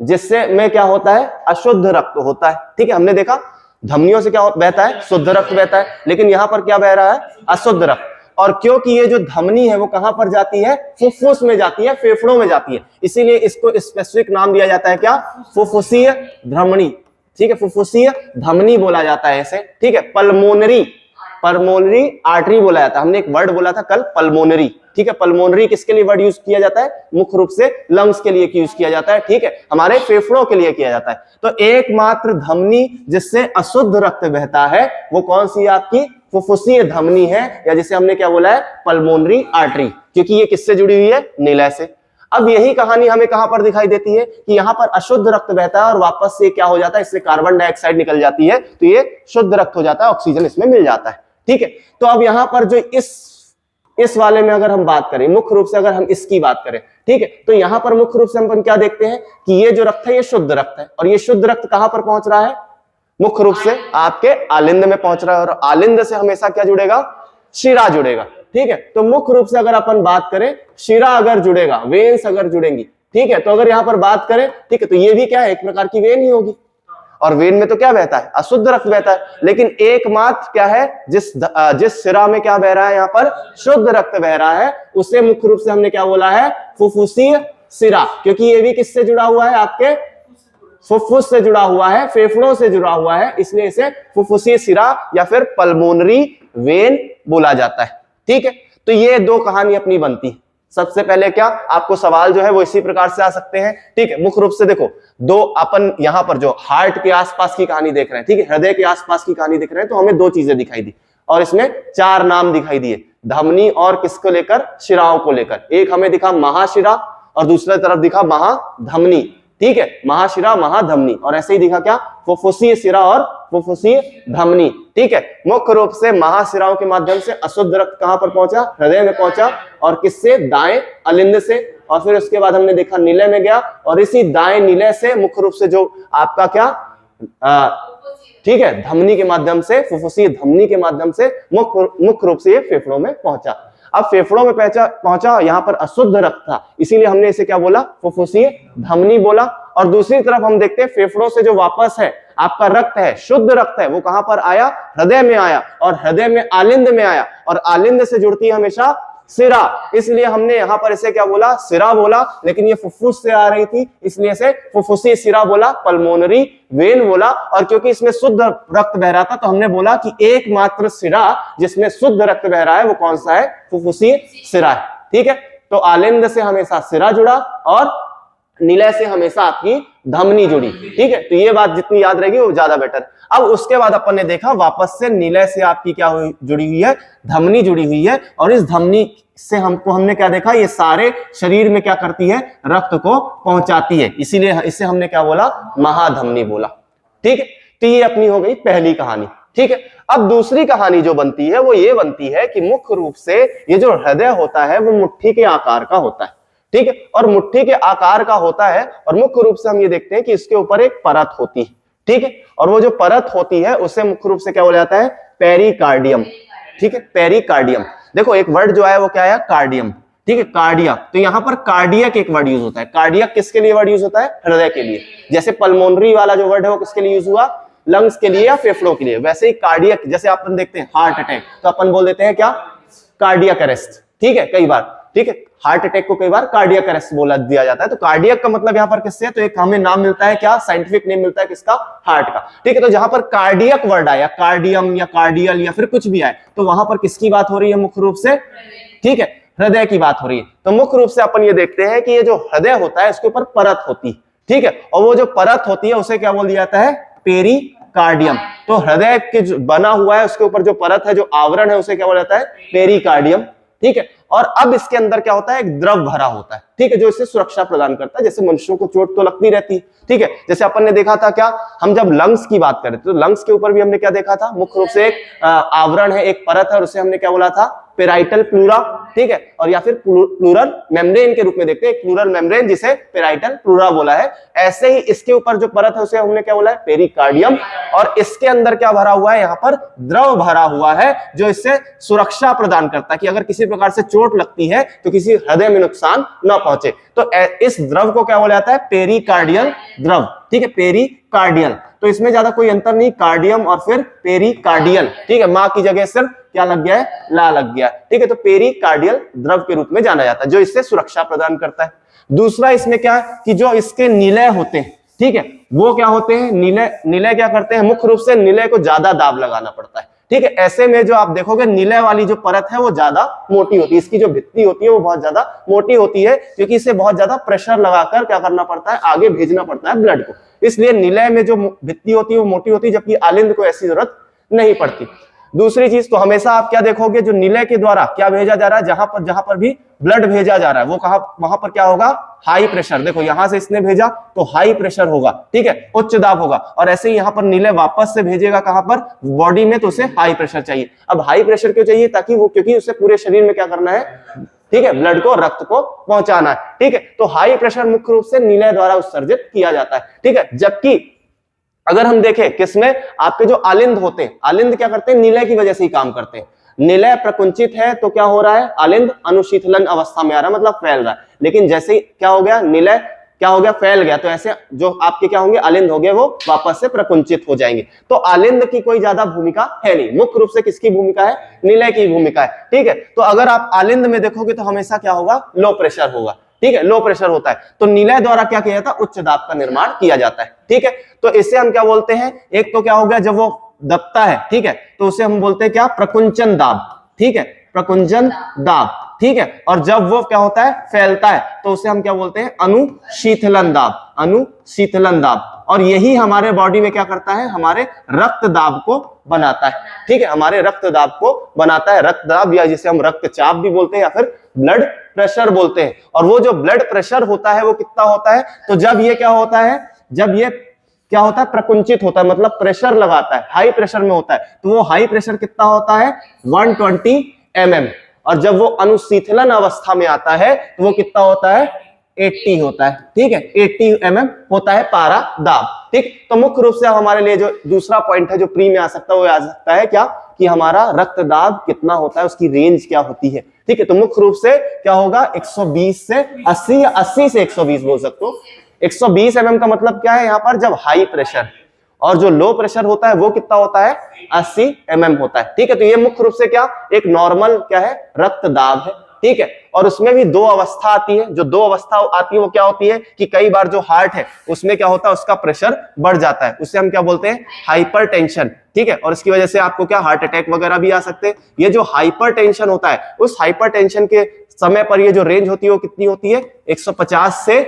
जिससे में क्या होता है, अशुद्ध रक्त होता है। ठीक है, हमने देखा धमनियों से क्या बहता है, शुद्ध रक्त बहता है, लेकिन यहां पर क्या बह रहा है, अशुद्ध रक्त। और क्योंकि ये जो धमनी है वो कहां पर जाती है, फुफ्फुस में जाती है, फेफड़ों में जाती है, इसीलिए इसको स्पेसिफिक नाम दिया जाता है क्या, फुफ्फुसीय धमनी। ठीक है, फुफ्फुसीय धमनी बोला जाता है इसे। ठीक है, पल्मोनरी आर्टरी बोला जाता है। हमने एक वर्ड बोला था कल, पल्मोनरी। ठीक है, पल्मोनरी किसके लिए वर्ड यूज किया जाता है, मुख्य रूप से लंग्स के लिए यूज किया जाता है। ठीक है, हमारे फेफड़ों के लिए किया जाता है। तो एकमात्र धमनी जिससे अशुद्ध रक्त बहता है वो कौन सी आपकी फुफ्फुसीय धमनी है, या जिसे हमने क्या बोला है, पल्मोनरी आर्टरी, क्योंकि ये किससे जुड़ी हुई है, निलय से। अब यही कहानी हमें कहां पर दिखाई देती है कि यहां पर अशुद्ध रक्त बहता है और वापस से क्या हो जाता है, इससे कार्बन डाइऑक्साइड निकल जाती है, तो ये शुद्ध रक्त हो जाता है, ऑक्सीजन इसमें मिल जाता है। ठीक है, तो अब यहां पर जो इस वाले में अगर हम बात करें, मुख्य रूप से अगर हम इसकी बात करें, ठीक है, तो यहां पर मुख्य रूप से हम क्या देखते हैं कि ये जो रक्त है ये शुद्ध रक्त है, और ये शुद्ध रक्त कहां पर पहुंच रहा है, मुख्य रूप से आपके आलिंद में पहुंच रहा है, और आलिंद से हमेशा क्या जुड़ेगा, शिरा जुड़ेगा। ठीक है, तो मुख्य रूप से अगर अपन बात करें, शिरा अगर जुड़ेगा, वेन्स अगर जुड़ेंगी, ठीक है, तो अगर यहां पर बात करें, ठीक है, तो ये भी क्या है, एक प्रकार की वेन ही होगी, और वेन में तो क्या बहता है, अशुद्ध रक्त बहता है, लेकिन एकमात्र क्या है, जिस सिरा में क्या बह रहा है, यहां पर शुद्ध रक्त बह रहा है, उसे मुख्य रूप से हमने क्या बोला है, फुफ्फुसीय सिरा, क्योंकि ये भी किससे जुड़ा हुआ है, आपके फुफ्फुस से जुड़ा हुआ है, फेफड़ों से जुड़ा हुआ है, इसलिए इसे फुफ्फुसीय सिरा या फिर पल्मोनरी वेन बोला जाता है। ठीक है, तो ये दो कहानी अपनी बनती है। सबसे पहले क्या, आपको सवाल जो है वो इसी प्रकार से आ सकते हैं। ठीक है, मुख्य रूप से देखो, दो अपन यहां पर जो हार्ट के आसपास की कहानी देख रहे हैं, ठीक है, हृदय के आसपास की कहानी देख रहे हैं, तो हमें दो चीजें दिखाई दी, और इसमें चार नाम दिखाई दिए, धमनी और किसको लेकर, शिराओं को लेकर। एक हमें दिखा महाशिरा, और दूसरी तरफ दिखा महाधमनी। ठीक है, महाशिरा महाधमनी, और ऐसे ही दिखा क्या, फुफ्फुसीय सिरा और फुफ्फुसीय धमनी। ठीक है, मुख्य रूप से महाशिराओं के माध्यम से अशुद्ध रक्त कहां पर पहुंचा, हृदय में पहुंचा, और किससे, दाएं अलिंद से, और फिर उसके बाद हमने देखा निलय में गया, और इसी दाएं निलय से मुख्य रूप से जो आपका क्या, ठीक है, धमनी के माध्यम से, फुफ्फुसीय धमनी के माध्यम से मुख्य रूप से ये फेफड़ों में पहुंचा। अब फेफड़ों में पहुंचा, यहां पर अशुद्ध रक्त था, इसीलिए हमने इसे क्या बोला, फुफ्फुसीय धमनी बोला। और दूसरी तरफ हम देखते हैं फेफड़ों से जो वापस है आपका रक्त है, शुद्ध रक्त है, वो कहां पर आया, हृदय में आया, और हृदय में आलिंद में आया, और आलिंद से जुड़ती है हमेशा सिरा, इसलिए हमने यहां पर इसे क्या बोला, सिरा बोला, लेकिन ये फुफ्फुस से आ रही थी, इसलिए इसे फुफ्फुसीय सिरा बोला, पल्मोनरी वेन बोला। और क्योंकि इसमें शुद्ध रक्त बह रहा था, तो हमने बोला कि एकमात्र सिरा जिसमें शुद्ध रक्त बह रहा है वो कौन सा है, फुफ्फुसीय सिरा है। ठीक है, तो आलिंद से हमेशा सिरा जुड़ा, और निलय से हमेशा आपकी धमनी जुड़ी। ठीक है, तो ये बात जितनी याद रहेगी वो ज्यादा बेटर। अब उसके बाद अपन ने देखा वापस से निलय से आपकी क्या जुड़ी हुई है, धमनी जुड़ी हुई है, और इस धमनी से हमने क्या देखा, ये सारे शरीर में क्या करती है, रक्त को पहुंचाती है, इसीलिए इसे हमने क्या बोला, महाधमनी बोला। ठीक है, तो ये अपनी हो गई पहली कहानी। ठीक है, अब दूसरी कहानी जो बनती है वो ये बनती है कि मुख्य रूप से ये जो हृदय होता है वो मुट्ठी के आकार का होता है। ठीक है, और मुट्ठी के आकार का होता है, और मुख्य रूप से हम ये देखते हैं कि इसके ऊपर एक परत होती है। ठीक है, और वो जो परत होती है उसे मुख्य रूप से क्या बोला जाता है, पेरिकार्डियम। ठीक है, पेरिकार्डियम, देखो एक वर्ड जो है वो क्या है, कार्डियम। ठीक है, कार्डियक, तो यहां पर कार्डियक एक वर्ड यूज होता है। कार्डियक किसके लिए वर्ड यूज होता है, हृदय के लिए। जैसे पल्मोनरी वाला जो वर्ड है वो किसके लिए यूज हुआ, लंग्स के लिए या फेफड़ों के लिए। वैसे ही कार्डियक, जैसे अपन देखते हैं हार्ट अटैक, तो अपन बोल देते हैं क्या, कार्डियक अरेस्ट। ठीक है, कई बार, ठीक है, हार्ट अटैक को कई बार कार्डियक अरेस्ट बोला दिया जाता है। तो कार्डियक का मतलब यहाँ पर किससे है, तो एक हमें नाम मिलता है, क्या साइंटिफिक नेम मिलता है किसका, हार्ट का, ठीक है। तो जहां पर कार्डियक वर्ड आया, कार्डियम या कार्डियल या फिर कुछ भी आए, तो वहां पर किसकी बात हो रही है मुख्य रूप से, ठीक है, हृदय की बात हो रही है। तो मुख्य रूप से अपन ये देखते हैं कि ये जो हृदय होता है इसके ऊपर परत होती है, ठीक है, और वो जो परत होती है उसे क्या बोल दिया जाता है, पेरिकार्डियम। तो हृदय के जो बना हुआ है उसके ऊपर जो परत है, जो आवरण है, उसे क्या बोला जाता है, पेरिकार्डियम, ठीक है। और अब इसके अंदर क्या होता है, एक द्रव भरा होता है, ठीक है, जो इसे सुरक्षा प्रदान करता है। जैसे मनुष्यों को चोट तो लगती रहती है, ठीक है, जैसे अपन ने देखा था क्या, हम जब लंग्स की बात करें तो लंग्स के ऊपर भी हमने क्या देखा था, मुख्य रूप से एक आवरण है, एक परत है, और उसे हमने क्या बोला था, पेराइटल प्लूरा, ठीक है, और या फिर प्लूरल मेम्ब्रेन के रूप में देखते हैं, प्लूरल मेम्ब्रेन जिसे पेराइटल प्लूरा बोला है। ऐसे ही इसके ऊपर जो परत है उसे हमने क्या बोला है, पेरिकार्डियम, और इसके अंदर क्या भरा हुआ है, यहाँ पर द्रव भरा हुआ है जो इससे सुरक्षा प्रदान करता है कि अगर किसी प्रकार से चोट लगती है तो किसी हृदय में नुकसान न पहुंचे। तो इस द्रव को क्या बोला जाता है, पेरिकार्डियल द्रव, ठीक है, पेरिकार्डियल। तो इसमें ज्यादा कोई अंतर नहीं, कार्डियम और फिर पेरिकार्डियल, ठीक है, मां की जगह सिर्फ क्या लग गया है, ला लग गया है, ठीक है। तो पेरिकार्डियल द्रव के रूप में जाना जाता है, जो इससे सुरक्षा प्रदान करता है। दूसरा इसमें क्या है कि जो इसके निलय होते हैं, ठीक है, वो क्या होते हैं, निलय क्या करते हैं, मुख्य रूप से निलय को ज्यादा दाब लगाना पड़ता है, ठीक है। ऐसे में जो आप देखोगे निलय वाली जो परत है वो ज्यादा मोटी होती है, इसकी जो भित्ति होती है वो बहुत ज्यादा मोटी होती है, क्योंकि इसे बहुत ज्यादा प्रेशर लगाकर क्या करना पड़ता है, आगे भेजना पड़ता है ब्लड को, इसलिए निलय में जो भित्ति होती है वो मोटी होती है, जबकि आलिंद को ऐसी जरूरत नहीं पड़ती। दूसरी चीज, तो हमेशा आप क्या देखोगे, जो निलय के द्वारा क्या भेजा जा रहा है, जहां पर भी ब्लड भेजा जा रहा है वो कहां, वहां पर क्या होगा, हाई प्रेशर। देखो यहां से इसने भेजा तो हाई प्रेशर होगा, ठीक है, उच्च दाब होगा, और ऐसे ही यहां पर निलय वापस से भेजेगा कहां पर, बॉडी में, तो उसे हाई प्रेशर चाहिए। अब हाई प्रेशर क्यों चाहिए, ताकि वो, क्योंकि उसे पूरे शरीर में क्या करना है, ठीक है, ब्लड को, रक्त को पहुंचाना है, ठीक है। तो हाई प्रेशर मुख्य रूप से निलय द्वारा उत्सर्जित किया जाता है, ठीक है। जबकि अगर हम देखें किसमें, आपके जो आलिंद होते हैं, आलिंद क्या करते हैं, निलय की वजह से ही काम करते हैं। निलय प्रकुंचित है तो क्या हो रहा है, आलिंद अनुशीतलन अवस्था में आ रहा है, मतलब फैल रहा है। लेकिन जैसे ही क्या हो गया, निलय क्या हो गया, फैल गया, तो ऐसे जो आपके क्या होंगे, आलिंद हो गए, वो वापस से प्रकुंचित हो जाएंगे। तो आलिंद की कोई ज्यादा भूमिका है नहीं, मुख्य रूप से किसकी भूमिका है, निलय की भूमिका है, ठीक है। तो अगर आप आलिंद में देखोगे तो हमेशा क्या होगा, लो प्रेशर होगा, ठीक है, लो प्रेशर होता है। तो निलय द्वारा क्या किया जाता है, उच्च दाब का निर्माण किया जाता है, ठीक है। तो इससे हम क्या बोलते हैं, एक तो क्या हो गया, जब वो दबता है, ठीक है, तो उसे हम बोलते हैं क्या, प्रकुंचन दाब, ठीक है, प्रकुंचन दाब, ठीक है। और जब वो क्या होता है, फैलता है, तो उसे हम क्या बोलते हैं, अनुशीतलन दाब, अनुशीतलन दाब। और यही हमारे बॉडी में क्या करता है, हमारे रक्त दाब को बनाता है, ठीक है, हमारे रक्त दाब को बनाता है, रक्त दाब, या जिसे हम रक्तचाप भी बोलते हैं, या फिर ब्लड प्रेशर बोलते हैं। और वो जो ब्लड प्रेशर होता है वो कितना होता है, तो जब ये क्या होता है, जब ये क्या होता है, प्रकुंचित होता है, मतलब प्रेशर लगाता है, हाई प्रेशर में होता है, तो वो हाई प्रेशर कितना होता है, 120 mm। और जब वो अनुशीतलन अवस्था में आता है तो वो कितना होता है, 80 होता है, ठीक है, 80 mm होता है पारा दाब, ठीक। तो मुख्य रूप से हमारे लिए जो दूसरा पॉइंट है जो प्री में आ सकता है, वो आ सकता है क्या, कि हमारा रक्त दाब कितना होता है, उसकी रेंज क्या होती है, ठीक है। तो मुख्य रूप से क्या होगा, 120 से 80 या 80 से 120 बोल सकते हो। 120 mm का मतलब क्या है, यहाँ पर जब हाई प्रेशर, और जो लो प्रेशर होता है वो कितना होता है, 80 mm होता है, ठीक है। तो ये मुख्य रूप से क्या, एक नॉर्मल क्या है, रक्त दाब है, ठीक है। और उसमें भी दो अवस्था आती है, जो दो अवस्था आती है वो क्या होती है, कि कई बार जो हार्ट है उसमें क्या होता है, उसका प्रेशर बढ़ जाता है, उससे हम क्या बोलते हैं, हाइपरटेंशन, ठीक है। और इसकी वजह से आपको क्या, हार्ट अटैक वगैरह भी आ सकते हैं। ये जो हाइपरटेंशन होता है, उस हाइपरटेंशन के समय पर ये जो रेंज होती है वो कितनी होती है, 150 से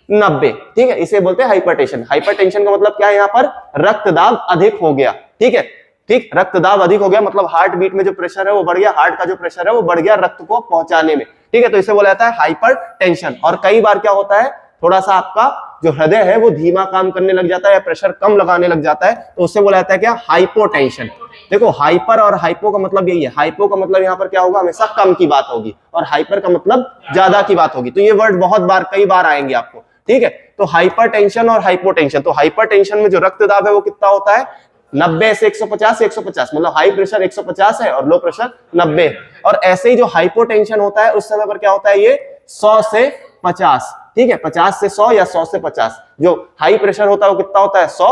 90, ठीक है, इसे बोलते हैं हाइपरटेंशन। हाइपरटेंशन का मतलब क्या है, यहाँ पर रक्तदाब अधिक हो गया, ठीक है, ठीक, रक्तदाब अधिक हो गया, मतलब हार्ट बीट में जो प्रेशर है वो बढ़ गया, हार्ट का जो प्रेशर है वो बढ़ गया रक्त को पहुंचाने में, ठीक है। तो इसे बोला जाता है हाइपरटेंशन। और कई बार क्या होता है, थोड़ा सा आपका जो हृदय है वो धीमा काम करने लग जाता है, या प्रेशर कम लगाने लग जाता है, तो उससे बोला जाता है क्या, हाइपोटेंशन। देखो हाइपर और हाइपो का मतलब यही है, हाइपो का मतलब यहाँ पर क्या होगा, हमेशा कम की बात होगी, और हाइपर का मतलब ज्यादा की बात होगी। तो ये वर्ड बहुत बार, कई बार आएंगे आपको, ठीक है। तो हाइपरटेंशन और हाइपोटेंशन, तो हाइपरटेंशन में जो रक्तदाब है वो कितना होता है, 90 से 150 150, मतलब हाई प्रेशर 150 है और लो प्रेशर 90 है। और ऐसे ही जो हाइपोटेंशन होता है उस समय पर क्या होता है, ये 100 से 50, ठीक है, 50 से 100 या 100 से 50। जो हाई प्रेशर होता है वो कितना होता है, 100,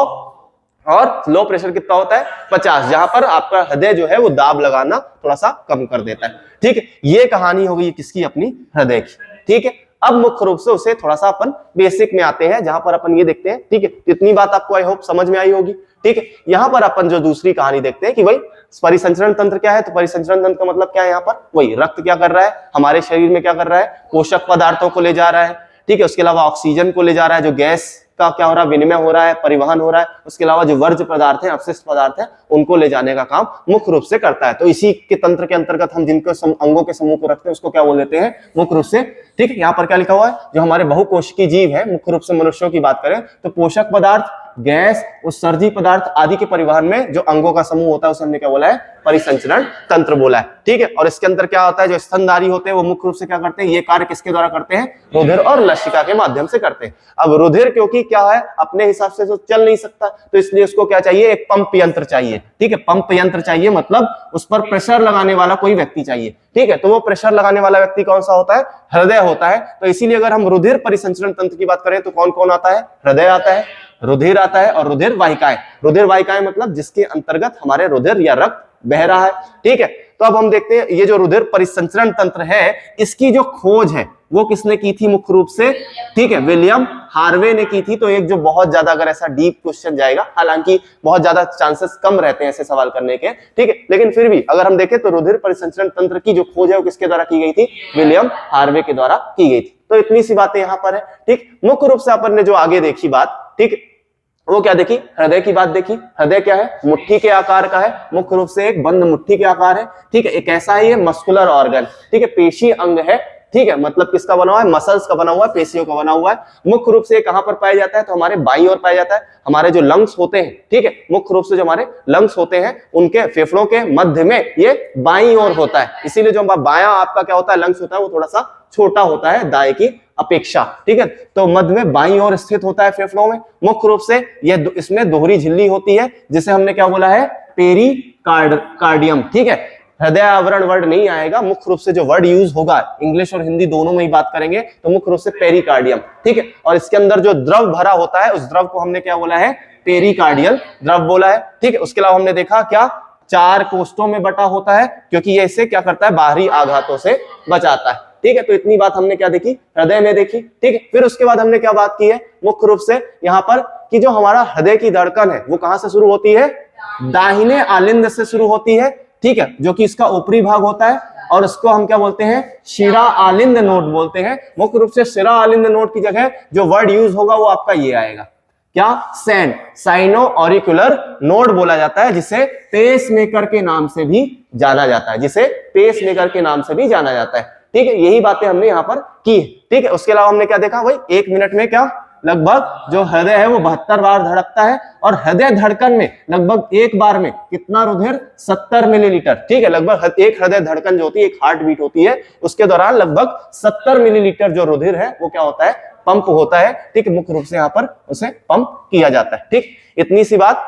और लो प्रेशर कितना होता है 50, जहां पर आपका हृदय जो है वो दाब लगाना थोड़ा सा कम कर देता है। ठीक है, ये कहानी हो गई किसकी, अपनी हृदय की। ठीक है, अब मुख्य रूप से उसे थोड़ा सा अपन बेसिक में आते हैं, जहां पर अपन ये देखते हैं। ठीक है, इतनी बात आपको आई होप समझ में आई होगी। ठीक है, यहां पर अपन जो दूसरी कहानी देखते हैं कि भाई परिसंचरण तंत्र क्या है। तो परिसंचरण तंत्र का मतलब क्या है, यहाँ पर वही रक्त क्या कर रहा है, हमारे शरीर में क्या कर रहा है, पोषक पदार्थों को ले जा रहा है। ठीक है, उसके अलावा ऑक्सीजन को ले जा रहा है, जो गैस का क्या हो रहा है, विनिमय हो रहा है, परिवहन हो रहा है। उसके अलावा जो वर्ज्य पदार्थ हैं, अपशिष्ट पदार्थ हैं, उनको ले जाने का काम मुख्य रूप से करता है। तो इसी के तंत्र के अंतर्गत हम जिनको अंगों के समूह को रखते हैं उसको क्या बोल देते हैं, मुख्य रूप से। ठीक है, यहाँ पर क्या लिखा हुआ है, जो हमारे बहुकोशिकीय जीव है, मुख्य रूप से मनुष्यों की बात करें तो पोषक पदार्थ, गैस, उत्सर्जी पदार्थ आदि के परिवहन में जो अंगों का समूह होता है उसे हमने क्या बोला है, परिसंचरण तंत्र बोला है। ठीक है, और इसके अंदर क्या होता है, जो स्तनधारी होते हैं वो मुख्य रूप से क्या करते हैं, ये कार्य किसके द्वारा करते हैं, रुधिर और लसिका के माध्यम से करते हैं। अब रुधिर क्योंकि क्या है, अपने हिसाब से तो चल नहीं सकता, तो इसलिए उसको क्या चाहिए, एक पंप यंत्र चाहिए। ठीक है, पंप यंत्र चाहिए मतलब उस पर प्रेशर लगाने वाला कोई व्यक्ति चाहिए। ठीक है, तो वो प्रेशर लगाने वाला व्यक्ति कौन सा होता है, हृदय होता है। तो इसीलिए अगर हम रुधिर परिसंचरण तंत्र की बात करें तो कौन कौन आता है, हृदय आता है, रुधिर आता है और रुधिर वाहिकाएं। रुधिर वाहिकाएं मतलब जिसके अंतर्गत हमारे रुधिर या रक्त बह रहा है। ठीक है, तो अब हम देखते हैं ये जो रुधिर परिसंचरण तंत्र है, इसकी जो खोज है वो किसने की थी मुख्य रूप से। ठीक है, विलियम हार्वे ने की थी। तो एक जो बहुत ज्यादा अगर ऐसा डीप क्वेश्चन जाएगा, हालांकि बहुत ज्यादा चांसेस कम रहते हैं ऐसे सवाल करने के। ठीक है, लेकिन फिर भी अगर हम देखें तो रुधिर परिसंचरण तंत्र की जो खोज है वो किसके द्वारा की गई थी, विलियम हार्वे के द्वारा की गई थी। तो इतनी सी बातें यहाँ पर है। ठीक, मुख्य रूप से अपन ने जो आगे देखी बात, ठीक, वो क्या देखी, हृदय की बात देखी। हृदय क्या है, मुट्ठी के आकार का है, मुख्य रूप से एक बंद मुट्ठी के आकार है। ठीक है, एक ऐसा है ये मस्कुलर ऑर्गन। ठीक है, पेशी अंग है। ठीक है, मतलब किसका बना हुआ है, मसल्स का बना हुआ है, पेशियों का बना हुआ है। मुख्य रूप से कहां पर पाया जाता है, तो हमारे बाईं ओर पाया जाता है। हमारे जो लंग्स होते हैं, ठीक है, मुख्य रूप से जो हमारे लंग्स होते हैं उनके फेफड़ों के मध्य में ये बाईं ओर होता है। इसीलिए जो बायां आपका क्या होता है, लंग्स होता है, वो थोड़ा सा छोटा होता है दाएं की अपेक्षा। ठीक है, तो मध्य में बाईं ओर स्थित होता है फेफड़ों में। मुख्य रूप से ये इसमें दोहरी झिल्ली होती है, जिसे हमने क्या बोला है, पेरिकार्डियम। ठीक है, हृदय आवरण वर्ड नहीं आएगा, मुख्य रूप से जो वर्ड यूज होगा इंग्लिश और हिंदी दोनों में ही बात करेंगे तो मुख्य रूप से पेरिकार्डियम। ठीक है, और इसके अंदर जो द्रव भरा होता है उस द्रव को हमने क्या बोला है, पेरिकार्डियल द्रव बोला है। ठीक है, उसके अलावा हमने देखा क्या, 4 कोष्ठों में बटा होता है, क्योंकि ये इसे क्या करता है, बाहरी आघातों से बचाता है। ठीक है, तो इतनी बात हमने क्या देखी, हृदय में देखी। ठीक है, फिर उसके बाद हमने क्या बात की है मुख्य रूप से यहाँ पर, कि जो हमारा हृदय की धड़कन है वो कहां से शुरू होती है, दाहिने आलिंद से शुरू होती है। ठीक है, जो कि इसका ऊपरी भाग होता है और इसको हम क्या बोलते हैं, शिरा आलिंद नोड बोलते हैं। मुख्य रूप से शिरा आलिंद नोड की जगह जो वर्ड यूज होगा वो आपका ये आएगा, क्या, सैन, साइनो ऑरिकुलर नोड बोला जाता है, जिसे पेस मेकर के नाम से भी जाना जाता है, जिसे पेस मेकर के नाम से भी जाना जाता है। ठीक है, यही बातें हमने यहाँ पर की। ठीक है, उसके अलावा हमने क्या देखा, भाई 1 मिनट में क्या लगभग जो हृदय है वो 72 बार धड़कता है, और हृदय धड़कन में लगभग एक बार में कितना रुधिर, 70 मिलीलीटर। ठीक है, लगभग एक हृदय धड़कन जो होती है, एक हार्ट बीट होती है, उसके दौरान लगभग 70 मिलीलीटर जो रुधिर है वो क्या होता है, पंप होता है। ठीक है, मुख्य रूप से यहाँ पर उसे पंप किया जाता है। ठीक, इतनी सी बात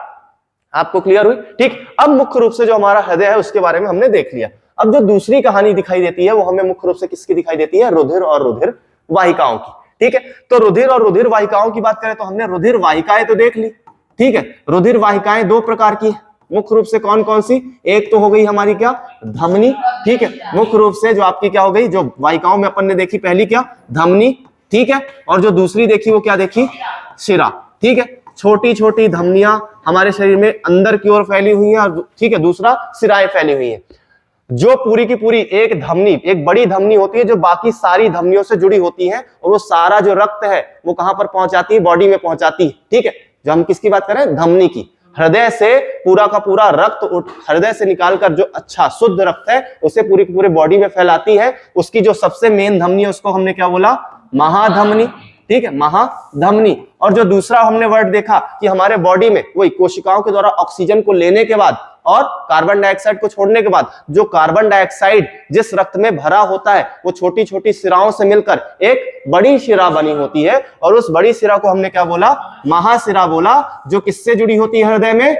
आपको क्लियर हुई। ठीक, अब मुख्य रूप से जो हमारा हृदय है उसके बारे में हमने देख लिया। अब जो दूसरी कहानी दिखाई देती है वो हमें मुख्य रूप से किसकी दिखाई देती है, रुधिर और रुधिर वाहिकाओं की। ठीक है, तो रुधिर और रुधिर वाहिकाओं की बात करें तो हमने रुधिर वाहिकाएं तो देख ली। ठीक है, रुधिर वाहिकाएं 2 प्रकार की है, मुख्य रूप से कौन कौन सी, एक तो हो गई हमारी क्या, धमनी। ठीक है, मुख्य रूप से जो आपकी क्या हो गई, जो वाहिकाओं में अपन ने देखी पहली क्या, धमनी। ठीक है, और जो दूसरी देखी वो क्या देखी, शिरा। ठीक है, छोटी छोटी धमनियां हमारे शरीर में अंदर की ओर फैली हुई हैं, और ठीक है, दूसरा सिराएं फैली हुई है। जो पूरी की पूरी एक धमनी, एक बड़ी धमनी होती है जो बाकी सारी धमनियों से जुड़ी होती है, और वो सारा जो रक्त है वो कहां पर पहुंचाती है, बॉडी में पहुंचाती है। ठीक है, जो हम किसकी बात करें, धमनी की। हृदय से पूरा का पूरा रक्त हृदय से निकालकर जो अच्छा शुद्ध रक्त है उसे पूरी की पूरी बॉडी में फैलाती है। उसकी जो सबसे मेन धमनी है उसको हमने क्या बोला, महाधमनी। ठीक है, महाधमनी। और जो दूसरा हमने वर्ड देखा कि हमारे बॉडी में वही कोशिकाओं के द्वारा ऑक्सीजन को लेने के बाद और कार्बन डाइऑक्साइड को छोड़ने के बाद जो कार्बन डाइऑक्साइड जिस रक्त में भरा होता है वो छोटी छोटी सिराओं से मिलकर एक बड़ी शिरा बनी होती है, और उस बड़ी शिरा को हमने क्या बोला, महाशिरा बोला, जो किससे जुड़ी होती है, हृदय में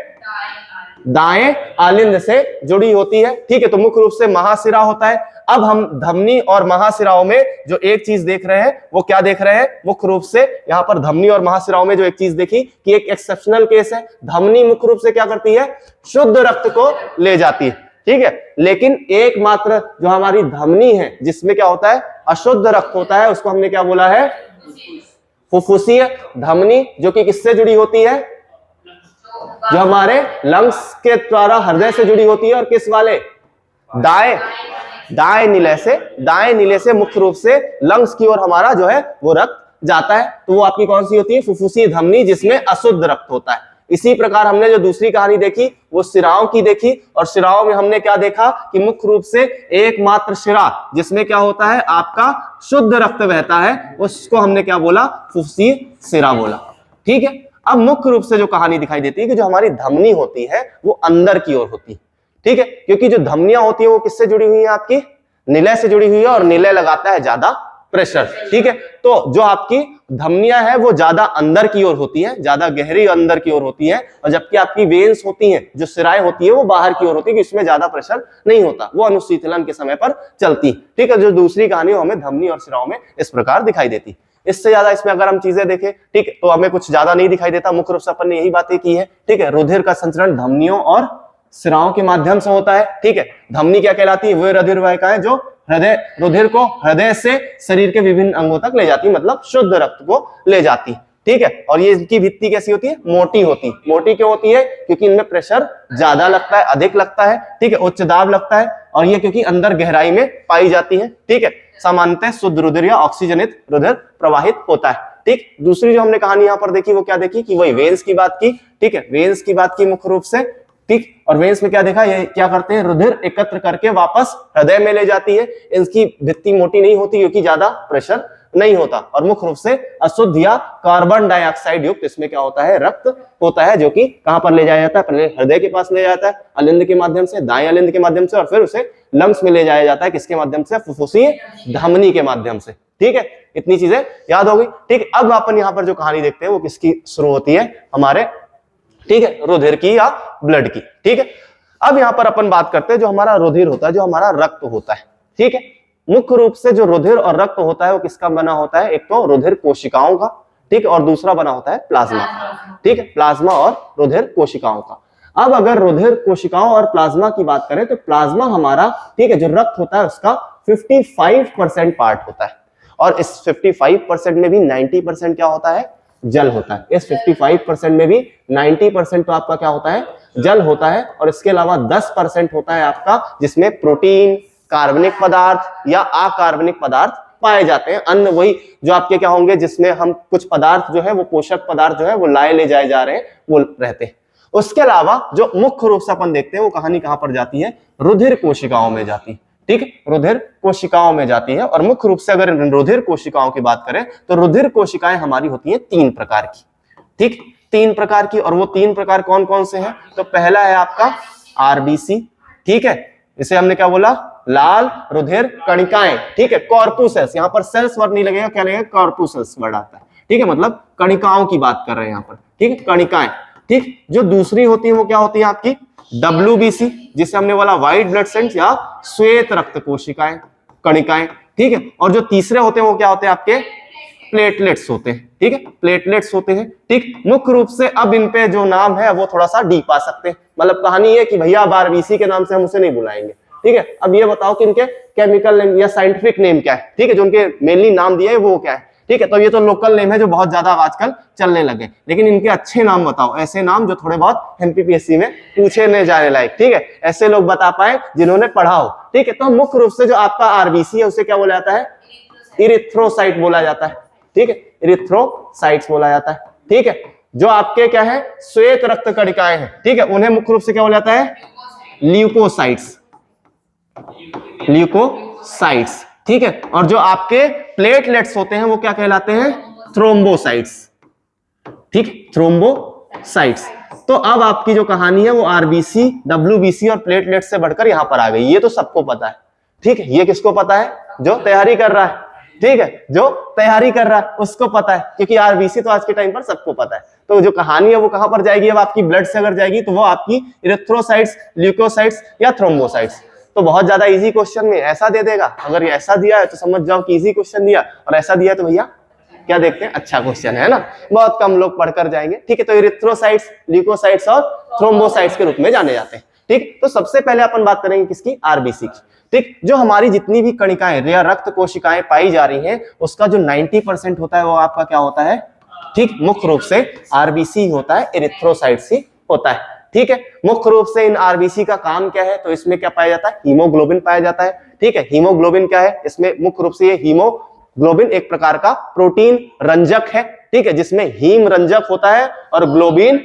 दाएं आलिंद से जुड़ी होती है। ठीक है, तो मुख्य रूप से महाशिरा होता है। अब हम धमनी और महाशिराओं में जो एक चीज देख रहे हैं वो क्या देख रहे हैं, मुख्य रूप से यहाँ पर धमनी और महाशिराओं में जो एक चीज देखी कि एक एक्सेप्शनल केस है, धमनी मुख्य रूप से क्या करती है, शुद्ध रक्त को ले जाती है। ठीक है, लेकिन एकमात्र जो हमारी धमनी है जिसमें क्या होता है, अशुद्ध रक्त होता है, उसको हमने क्या बोला है, फुफ्फुसीय धमनी, जो कि किससे जुड़ी होती है, जो हमारे लंग्स के द्वारा हृदय से जुड़ी होती है। और किस वाले, दाएं नीले से मुख्य रूप से लंग्स की ओर हमारा जो है वो रक्त जाता है। तो वो आपकी कौन सी होती है, फुफ्फुसीय धमनी, जिसमें अशुद्ध रक्त होता है। इसी प्रकार हमने जो दूसरी कहानी देखी वो शिराओं की देखी, और शिराओं में हमने क्या देखा कि मुख्य रूप से एकमात्र शिरा जिसमें क्या होता है, आपका शुद्ध रक्त बहता है, उसको हमने क्या बोला, फुफ्फुसीय शिरा बोला। ठीक है, अब मुख्य रूप से जो कहानी दिखाई देती है कि जो हमारी धमनी होती है वो अंदर की ओर होती है। ठीक है, क्योंकि जो धमनियां होती है वो किससे जुड़ी हुई है, आपकी निलय से जुड़ी हुई है, और निलय लगाता है ज्यादा प्रेशर। ठीक है, तो जो आपकी धमनियां है वो ज्यादा अंदर की ओर होती है, ज्यादा गहरी अंदर की ओर होती है, और जबकि आपकी वेन्स होती हैं, जो सिराएं होती है वो बाहर की ओर होती है, कि इसमें ज्यादा प्रेशर नहीं होता, वो अनुशीतलन के समय पर चलती। ठीक है, जो दूसरी कहानी हमें धमनी और सिराओं में इस प्रकार दिखाई देती। इससे ज्यादा इसमें अगर हम चीजें देखें, ठीक है, तो हमें कुछ ज्यादा नहीं दिखाई देता। मुख्य रूप से अपन ने यही बातें की है। ठीक है, रुधिर का संचरण धमनियों और सिराओं के माध्यम से होता है। ठीक है, धमनी क्या कहलाती है, वे रुधिर वाहिकाएं जो रुधिर को हृदय से शरीर के विभिन्न अंगों तक ले जाती, मतलब शुद्ध रक्त को ले जाती। ठीक है, और ये इनकी भित्ति कैसी होती है, मोटी होती। मोटी क्यों होती है, क्योंकि इनमें प्रेशर ज्यादा लगता है, अधिक लगता है। ठीक है, उच्च दाब लगता है, और ये क्योंकि अंदर गहराई में पाई जाती है। ठीक है, सामान्यतः शुद्ध रुधिर या ऑक्सीजनित रुधिर प्रवाहित होता है। ठीक, दूसरी जो हमने कहानी यहाँ पर देखी वो क्या देखी कि वही वेन्स की बात की। ठीक है, वेन्स की बात की मुख्य रूप से। ठीक, और वेन्स में क्या देखा, ये क्या करते हैं, रुधिर एकत्र करके वापस हृदय में ले जाती है। इनकी भित्ति मोटी नहीं होती क्योंकि ज्यादा प्रेशर नहीं होता, और मुख्य रूप से अशुद्ध या कार्बन डाइऑक्साइड युक्त इसमें क्या होता है, रक्त होता है, जो कि कहां पर ले जाया जाता है, पहले हृदय के पास ले जाता है अलिंद के माध्यम से, दाएं अलिंद के माध्यम से, और फिर उसे लंग्स में ले जाया जाता है, किसके माध्यम से, फुफ्फुसीय धमनी के माध्यम से। ठीक है, इतनी चीजें याद होगी। ठीक, अब अपन यहाँ पर जो कहानी देखते हैं वो किसकी शुरू होती है, हमारे, ठीक है, रुधिर की या ब्लड की। ठीक है, अब यहां पर अपन बात करते हैं जो हमारा रुधिर होता है, जो हमारा रक्त होता है। ठीक है, मुख्य रूप से जो रुधिर और रक्त होता है वो किसका बना होता है, एक तो रुधिर कोशिकाओं का, ठीक, और दूसरा बना होता है प्लाज्मा। ठीक है, प्लाज्मा और रुधिर कोशिकाओं का। अब अगर रुधिर कोशिकाओं और प्लाज्मा की बात करें तो प्लाज्मा हमारा, ठीक है, जो रक्त होता है उसका 55% पार्ट होता है, और इस 55% में भी 90% क्या होता है, जल होता है। इस 55% में भी 90% तो आपका क्या होता है, जल होता है, और इसके अलावा 10% होता है आपका जिसमें प्रोटीन, कार्बनिक पदार्थ या अकार्बनिक पदार्थ पाए जाते हैं। अन्न वही जो आपके क्या होंगे जिसमें हम कुछ पदार्थ जो है वो पोषक पदार्थ जो है वो लाए ले जाए जा रहे हैं, वो रहते हैं। उसके अलावा जो मुख्य रूप से अपन देखते हैं वो कहानी कहां पर जाती है, रुधिर कोशिकाओं में जाती है। ठीक है, रुधिर कोशिकाओं में जाती है, और मुख्य रूप से अगर रुधिर कोशिकाओं की बात करें तो रुधिर कोशिकाएं हमारी होती हैं 3 प्रकार की। ठीक, 3 प्रकार की, और वो 3 प्रकार कौन कौन से हैं, तो पहला है आपका आरबीसी। ठीक है, इसे हमने क्या बोला, लाल रुधिर कणिकाएं। ठीक है, कॉर्पुसेस, यहाँ पर सेल्स वर्ड नहीं लगेगा, क्या लगेगा, कॉर्पुसेस वर्ड आता है। ठीक है, मतलब कणिकाओं की बात कर रहे हैं यहाँ पर। ठीक है, कणिकाएं। ठीक, जो दूसरी होती है वो क्या होती है आपकी, WBC, जिसे हमने बोला व्हाइट ब्लड सेल्स या श्वेत रक्त कोशिकाएं, कणिकाएं। ठीक है, और जो तीसरे होते हैं वो क्या होते हैं आपके, प्लेटलेट्स होते हैं। ठीक है, प्लेटलेट्स होते हैं। ठीक, मुख्य रूप से अब इन पे जो नाम है वो थोड़ा सा डीप आ सकते हैं, मतलब कहानी है कि भैया अब आरबीसी के नाम से हम उसे नहीं बुलाएंगे। ठीक है, अब ये बताओ कि इनके केमिकल नेम या साइंटिफिक नेम क्या है। ठीक है, जो उनके मेनली नाम दिए है वो क्या है। ठीक है, तो ये तो लोकल नेम है जो बहुत ज्यादा आजकल चलने लगे, लेकिन इनके अच्छे नाम बताओ, ऐसे नाम जो थोड़े बहुत एमपीपीएससी में पूछे नहीं जाने लायक। ठीक है, ऐसे लोग बता पाए जिन्होंने पढ़ा हो। ठीक है, तो मुख्य रूप से जो आपका आरबीसी है उसे क्या बोला जाता है, इरिथ्रोसाइट बोला जाता है। ठीक है, इरिथ्रोसाइट्स बोला जाता है। ठीक है, जो आपके क्या है, श्वेत रक्त कणिकाएं हैं, ठीक है, उन्हें मुख्य रूप से क्या बोला जाता है, ल्यूकोसाइट्स, ल्यूकोसाइट्स। ठीक है, और जो आपके प्लेटलेट्स होते हैं वो क्या कहलाते हैं, थ्रोम्बोसाइट्स। ठीक, थ्रोम्बोसाइट्स। तो अब आपकी जो कहानी है वो आरबीसी, डब्ल्यूबीसी और प्लेटलेट से बढ़कर यहां पर आ गई। ये तो सबको पता है। ठीक है, ये किसको पता है, जो तैयारी कर रहा है। ठीक है, जो तैयारी कर रहा है उसको पता है, क्योंकि आरबीसी तो आज के टाइम पर सबको पता है। तो जो कहानी है वो कहां पर जाएगी, अब आपकी ब्लड से अगर जाएगी तो वो आपकी इरिथ्रोसाइट्स, ल्यूकोसाइट्स या थ्रोम्बोसाइट्स। तो बहुत ज्यादा इजी क्वेश्चन में ऐसा दे देगा, अगर ये ऐसा दिया है तो समझ जाओ कि इजी क्वेश्चन दिया, और ऐसा दिया है तो भैया क्या देखते हैं, अच्छा क्वेश्चन है ना, बहुत कम लोग पढ़कर जाएंगे। ठीक है, तो इरिथ्रोसाइट्स, ल्यूकोसाइट्स और थ्रोम्बोसाइट्स के रूप में जाने जाते हैं। ठीक, तो सबसे पहले अपन बात करेंगे किसकी, आरबीसी की। ठीक, जो हमारी जितनी भी कणिकाएं या रक्त कोशिकाएं पाई जा रही हैं उसका जो 90% होता है वो आपका क्या होता है, ठीक, मुख्य रूप से आरबीसी होता है, इरिथ्रोसाइट्स ही होता है। ठीक है, मुख्य रूप से इन आरबीसी का काम क्या है, तो इसमें क्या पाया जाता है, हीमोग्लोबिन पाया जाता है। ठीक है, हीमोग्लोबिन क्या है, इसमें मुख्य रूप से ये हीमोग्लोबिन एक प्रकार का प्रोटीन रंजक है। ठीक है, जिसमें हीम रंजक होता है और ग्लोबिन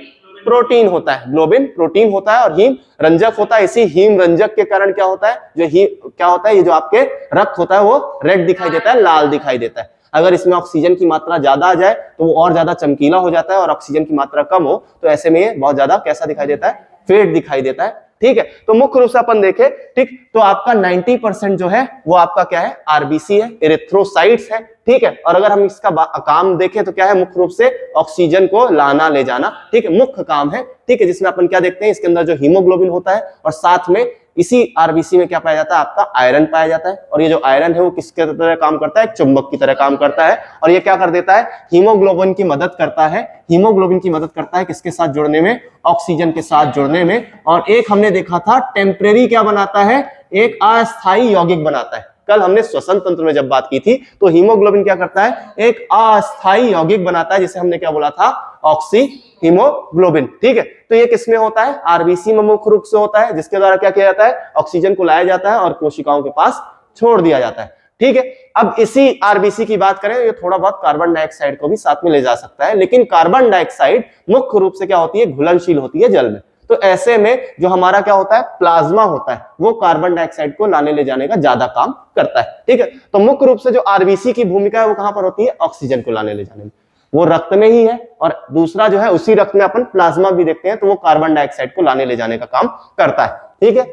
प्रोटीन होता है, ग्लोबिन प्रोटीन होता है और हीम रंजक होता है। इसी हीम रंजक के कारण क्या होता है, जो क्या होता है, ये जो आपके रक्त होता है वो रेड दिखाई देता है, लाल दिखाई देता है। अगर इसमें ऑक्सीजन की मात्रा ज्यादा आ जाए तो वो और ज्यादा चमकीला हो जाता है, और ऑक्सीजन की मात्रा कम हो तो ऐसे में बहुत ज्यादा कैसा दिखाई देता है, फेड दिखाई देता है। ठीक है, तो मुख्य रूप से अपन देखें, ठीक, तो आपका 90% जो है वो आपका क्या है, आरबीसी है, इरिथ्रोसाइट्स है। ठीक है, और अगर हम इसका काम देखें तो क्या है, मुख्य रूप से ऑक्सीजन को लाना ले जाना, ठीक है, मुख्य काम है। ठीक है, जिसमें अपन क्या देखते हैं, इसके अंदर जो हीमोग्लोबिन होता है और साथ में इसी आरबीसी में क्या पाया जाता है, आपका आयरन पाया जाता है। और ये जो आयरन है वो किसके तरह काम करता है, एक चुंबक की तरह काम करता है, और ये क्या कर देता है, हीमोग्लोबिन की मदद करता है, हीमोग्लोबिन की मदद करता है किसके साथ जुड़ने में, ऑक्सीजन के साथ जुड़ने में। और एक हमने देखा था टेम्परेरी क्या बनाता है, एक अस्थायी यौगिक बनाता है। कल हमने श्वसन तंत्र में जब बात की थी तो हीमोग्लोबिन क्या करता है, एक अस्थायी यौगिक बनाता है, जिसे हमने क्या बोला था, ऑक्सी हीमोग्लोबिन। ठीक है, तो ये किसमें होता है, आरबीसी में मुख्य रूप से होता है, जिसके द्वारा क्या किया जाता है, ऑक्सीजन को लाया जाता है और कोशिकाओं के पास छोड़ दिया जाता है। ठीक है, अब इसी आरबीसी की बात करें, ये थोड़ा बहुत कार्बन डाइऑक्साइड को भी साथ में ले जा सकता है, लेकिन कार्बन डाइऑक्साइड मुख्य रूप से क्या होती है, घुलनशील होती है जल में। तो ऐसे में जो हमारा क्या होता है, प्लाज्मा होता है, वो कार्बन डाइऑक्साइड को लाने ले जाने का ज्यादा काम करता है। ठीक है, तो मुख्य रूप से जो आरबीसी की भूमिका है वो कहां पर होती है, ऑक्सीजन को लाने ले जाने में, वो रक्त में ही है। और दूसरा जो है, उसी रक्त में अपन प्लाज्मा भी देखते हैं, तो वो कार्बन डाइऑक्साइड को लाने ले जाने का काम करता है। ठीक है,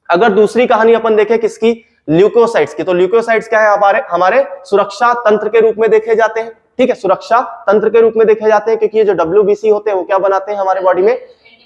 अगर दूसरी कहानी अपन देखें किसकी, ल्यूकोसाइट्स की, तो ल्यूकोसाइट्स क्या है, हमारे सुरक्षा तंत्र के रूप में देखे जाते हैं। ठीक है, सुरक्षा तंत्र के रूप में देखे जाते हैं, क्योंकि ये जो डब्ल्यूबीसी होते हैं वो क्या बनाते हैं, हमारे बॉडी में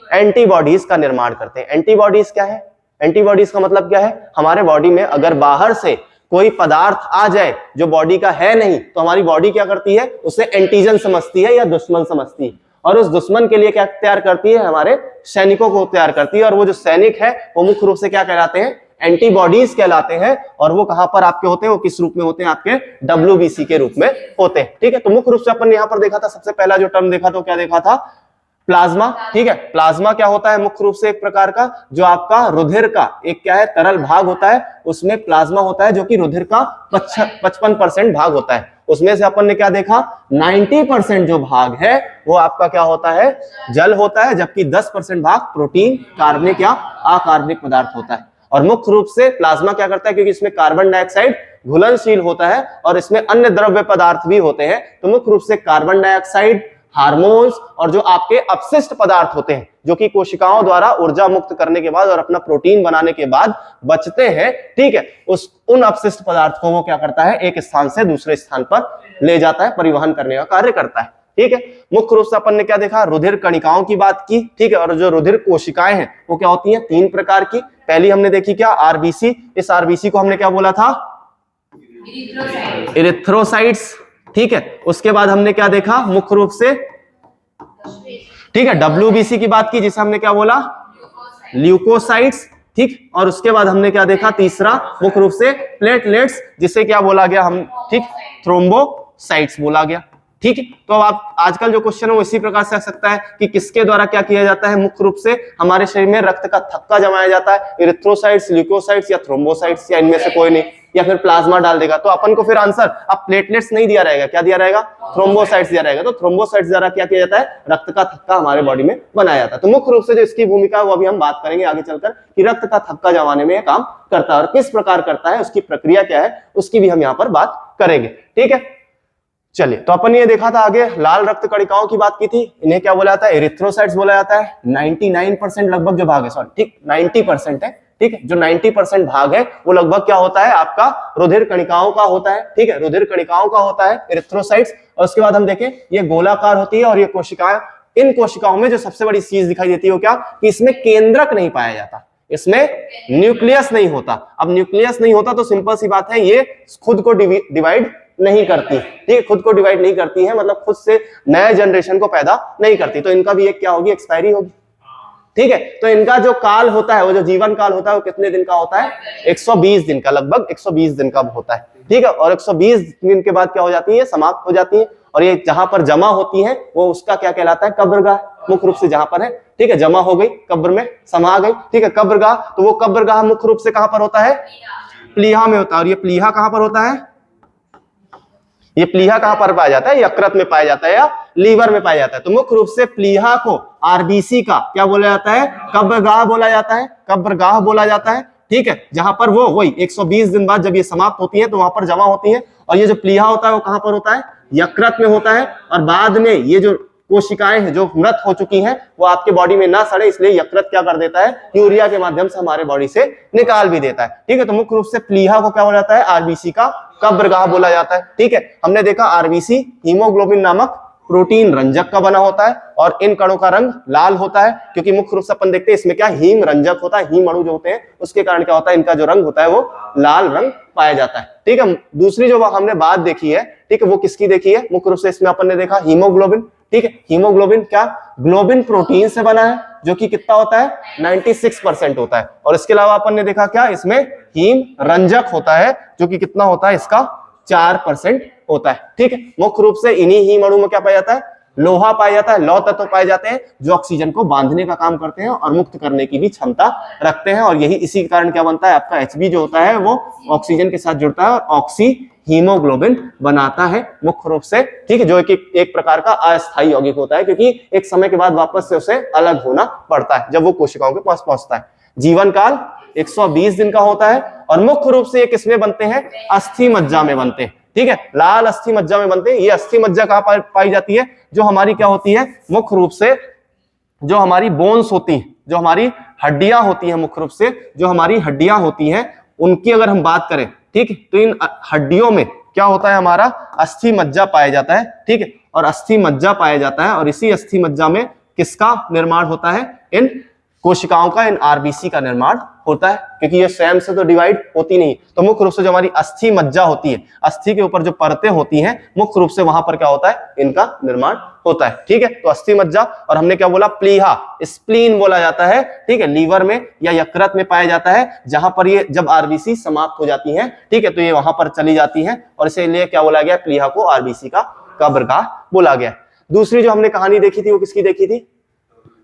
एंटीबॉडीज का निर्माण करते हैं। एंटीबॉडीज क्या है, एंटीबॉडीज का मतलब क्या है, हमारे बॉडी में अगर बाहर से कोई पदार्थ आ जाए जो बॉडी का है नहीं, तो हमारी बॉडी क्या करती है, उसे एंटीजन समझती है या दुश्मन समझती है, और उस दुश्मन के लिए क्या तैयार करती है, हमारे सैनिकों को तैयार करती है। और वो जो सैनिक है वो मुख्य रूप से क्या कहलाते हैं, एंटीबॉडीज कहलाते हैं। और वो कहां पर आपके होते हैं, वो किस रूप में होते हैं, आपके डब्ल्यूबीसी के रूप में होते हैं। ठीक है, तो मुख्य रूप से अपन यहां पर देखा था, सबसे पहला जो टर्म देखा तो क्या देखा था, प्लाज्मा। ठीक है, प्लाज्मा क्या होता है, मुख्य रूप से एक प्रकार का जो आपका रुधिर का एक क्या है, तरल भाग होता है, उसमें प्लाज्मा होता है, जो कि रुधिर का 55% भाग होता है। उसमें से अपन ने क्या देखा, 90% जो भाग है वो आपका क्या होता है, जल होता है, जबकि 10% भाग प्रोटीन, कार्बनिक या अकार्बनिक पदार्थ होता है। और मुख्य रूप से प्लाज्मा क्या करता है, क्योंकि इसमें कार्बन डाइऑक्साइड घुलनशील होता है और इसमें अन्य द्रव्य पदार्थ भी होते हैं, तो मुख्य रूप से कार्बन डाइऑक्साइड, हार्मोन्स और जो आपके अपशिष्ट पदार्थ होते हैं, जो कि कोशिकाओं द्वारा ऊर्जा मुक्त करने के बाद और अपना प्रोटीन बनाने के बाद बचते हैं। ठीक है, उन अपशिष्ट पदार्थ को वो क्या करता है, एक स्थान से दूसरे स्थान पर ले जाता है, परिवहन करने का कार्य करता है। ठीक है, मुख्य रूप से अपन ने क्या देखा, रुधिर कणिकाओं की बात की। ठीक है, और जो रुधिर कोशिकाएं हैं वो क्या होती हैं, 3 प्रकार की। पहली हमने देखी क्या, आरबीसी। इस आरबीसी को हमने क्या बोला था, इरिथ्रोसाइट्स। ठीक है, उसके बाद हमने क्या देखा, मुख्य रूप से, ठीक है, डब्ल्यूबीसी की बात की, जिसे हमने क्या बोला, ल्यूकोसाइट्स। ठीक, और उसके बाद हमने क्या देखा, तीसरा मुख्य रूप से प्लेटलेट्स, जिसे क्या बोला गया, हम ठीक, थ्रोम्बोसाइट्स बोला गया। ठीक है, तो आप आजकल जो क्वेश्चन है वो इसी प्रकार से आ सकता है कि किसके द्वारा क्या किया जाता है, मुख्य रूप से हमारे शरीर में रक्त का थक्का जमाया जाता है, इरिथ्रोसाइट्स, ल्यूकोसाइट्स या थ्रोम्बोसाइट्स, या इनमें से कोई नहीं, या फिर प्लाज्मा डाल देगा। तो अपन को फिर आंसर, अब प्लेटलेट्स नहीं दिया रहेगा, क्या दिया रहेगा, थ्रोम्बोसाइट्स दिया रहेगा। तो थ्रोम्बोसाइट्स द्वारा क्या किया जाता है, रक्त का थक्का हमारे बॉडी में बनाया जाता है। तो मुख्य रूप से जो इसकी भूमिका है वो अभी हम बात करेंगे आगे चलकर, कि रक्त का थक्का जमाने में यह काम करता है और किस प्रकार करता है, उसकी प्रक्रिया क्या है, उसकी भी हम यहाँ पर बात करेंगे। ठीक है, चलिए, तो अपन ये देखा था आगे, लाल रक्त कणिकाओं की बात की थी, इन्हें क्या बोला जाता है, एरिथ्रोसाइट्स बोला जाता है। 99% लगभग जो भाग है, सॉरी, ठीक, 90% है। ठीक है। जो 90% भाग है वो लगभग क्या होता है आपका रुधिर कणिकाओं का होता है, ठीक है, रुधिर कणिकाओं का होता है, एरिथ्रोसाइट्स। और उसके बाद हम देखें ये गोलाकार होती है और ये कोशिकाएं, इन कोशिकाओं में जो सबसे बड़ी चीज दिखाई देती है वो क्या, कि इसमें केंद्रक नहीं पाया जाता, इसमें न्यूक्लियस नहीं होता। अब न्यूक्लियस नहीं होता तो सिंपल सी बात है ये खुद को डिवाइड नहीं करती, ठीक है, खुद को डिवाइड नहीं करती है, मतलब खुद से नए जनरेशन को पैदा नहीं करती, तो इनका भी एक क्या होगी, एक्सपायरी होगी, ठीक है। तो इनका जो काल होता है, वो जो जीवन काल होता है वो कितने दिन का होता है, 120 दिन का, लगभग 120 दिन का होता है, ठीक है। और 120 दिन के बाद क्या हो जाती है, समाप्त हो जाती है। और ये जहां पर जमा होती है वो उसका क्या कहलाता है, कब्रगाह, मुख्य रूप से जहां पर है, ठीक है, जमा हो गई कब्र में, समा गई, ठीक है, कब्रगाह। तो वो कब्रगाह मुख्य रूप से कहां पर होता है, प्लीहा में होता है। और ये प्लीहा कहां पर होता है, ये प्लीहा कहां पर पाया जाता है, यकृत में पाया जाता है या लीवर में पाया जाता है। तो मुख्य रूप से प्लीहा को आरबीसी का क्या बोला जाता है, कब्रगाह बोला जाता है, कब्रगाह बोला जाता है, ठीक है। जहां पर वो वही 120 दिन बाद जब ये समाप्त होती है तो वहां पर जमा होती है। और ये जो प्लीहा होता है वो कहां पर होता है, यकृत में होता है। और बाद में ये जो कोशिकाएं हैं जो मृत हो चुकी हैं वो आपके बॉडी में ना सड़े, इसलिए यकृत क्या कर देता है, यूरिया के माध्यम से हमारे बॉडी से निकाल भी देता है, ठीक है। तो मुख्य रूप से प्लीहा को क्या बोला जाता है, आरबीसी का कब्रगाह बोला जाता है, ठीक है। हमने देखा आरबीसी हीमोग्लोबिन नामक प्रोटीन रंजक का बना होता है और इन कणों का रंग लाल होता है, क्योंकि मुख्य रूप से अपन देखते हैं इसमें क्या हीम रंजक होता है, हीम अणु जो होते हैं उसके कारण क्या होता है, इनका जो रंग होता है वो लाल रंग पाया जाता है, ठीक है। दूसरी जो हमने बात देखी है, ठीक है, वो किसकी देखी है, मुख्य रूप से इसमें अपन ने देखा हीमोग्लोबिन, ठीक है। हीमोग्लोबिन क्या, ग्लोबिन प्रोटीन से बना है जो कि कितना होता है, 96% होता है। और इसके अलावा अपन ने देखा क्या, इसमें हीम रंजक होता है जो कि कितना होता है, इसका 4% होता है, ठीक है। मुख्य रूप से इन्हीं हीम अणु में क्या पाया जाता है, लोहा पाया जाता है, लौह तत्व पाए जाते हैं जो ऑक्सीजन को बांधने का काम करते हैं और मुक्त करने की भी क्षमता रखते हैं। और यही इसी कारण क्या बनता है, आपका Hb जो होता है वो ऑक्सीजन के साथ जुड़ता है और ऑक्सी हीमोग्लोबिन बनाता है मुख्य रूप से, ठीक है, जो एक प्रकार का अस्थायी यौगिक होता है, क्योंकि एक समय के बाद वापस से उसे अलग होना पड़ता है जब वो कोशिकाओं के पास पहुंचता है। जीवन काल 120 दिन का होता है और मुख्य रूप से ये किसमें बनते हैं, अस्थि मज्जा में बनते हैं, ठीक है, लाल अस्थि मज्जा में बनते हैं। ये अस्थि मज्जा कहां पाई जाती है, जो हमारी क्या होती है, मुख्य रूप से जो हमारी बोन्स होती हैं, जो हमारी हड्डियां होती हैं, मुख्य रूप से जो हमारी हड्डियां होती हैं उनकी अगर हम बात करें, ठीक है, तो इन हड्डियों में क्या होता है, हमारा अस्थि मज्जा पाया जाता है, ठीक है। और अस्थि मज्जा पाया जाता है और इसी अस्थि मज्जा में किसका निर्माण होता है, इन कोशिकाओं का, इन आरबीसी का निर्माण होता है, क्योंकि ये स्वयं से तो डिवाइड होती नहीं। तो मुख्य रूप से जो हमारी अस्थि मज्जा होती है, अस्थि के ऊपर जो परतें होती हैं, मुख्य रूप से वहां पर क्या होता है, इनका निर्माण होता है, ठीक है। तो अस्थि मज्जा, और हमने क्या बोला, प्लीहा, स्प्लीन बोला जाता है, ठीक है, लीवर में या यकृत में पाया जाता है, जहां पर ये जब आरबीसी समाप्त हो जाती है, ठीक है, तो ये वहां पर चली जाती है और इसीलिए क्या बोला गया, प्लीहा को आरबीसी का कब्रगाह बोला गया। दूसरी जो हमने कहानी देखी थी वो किसकी देखी थी,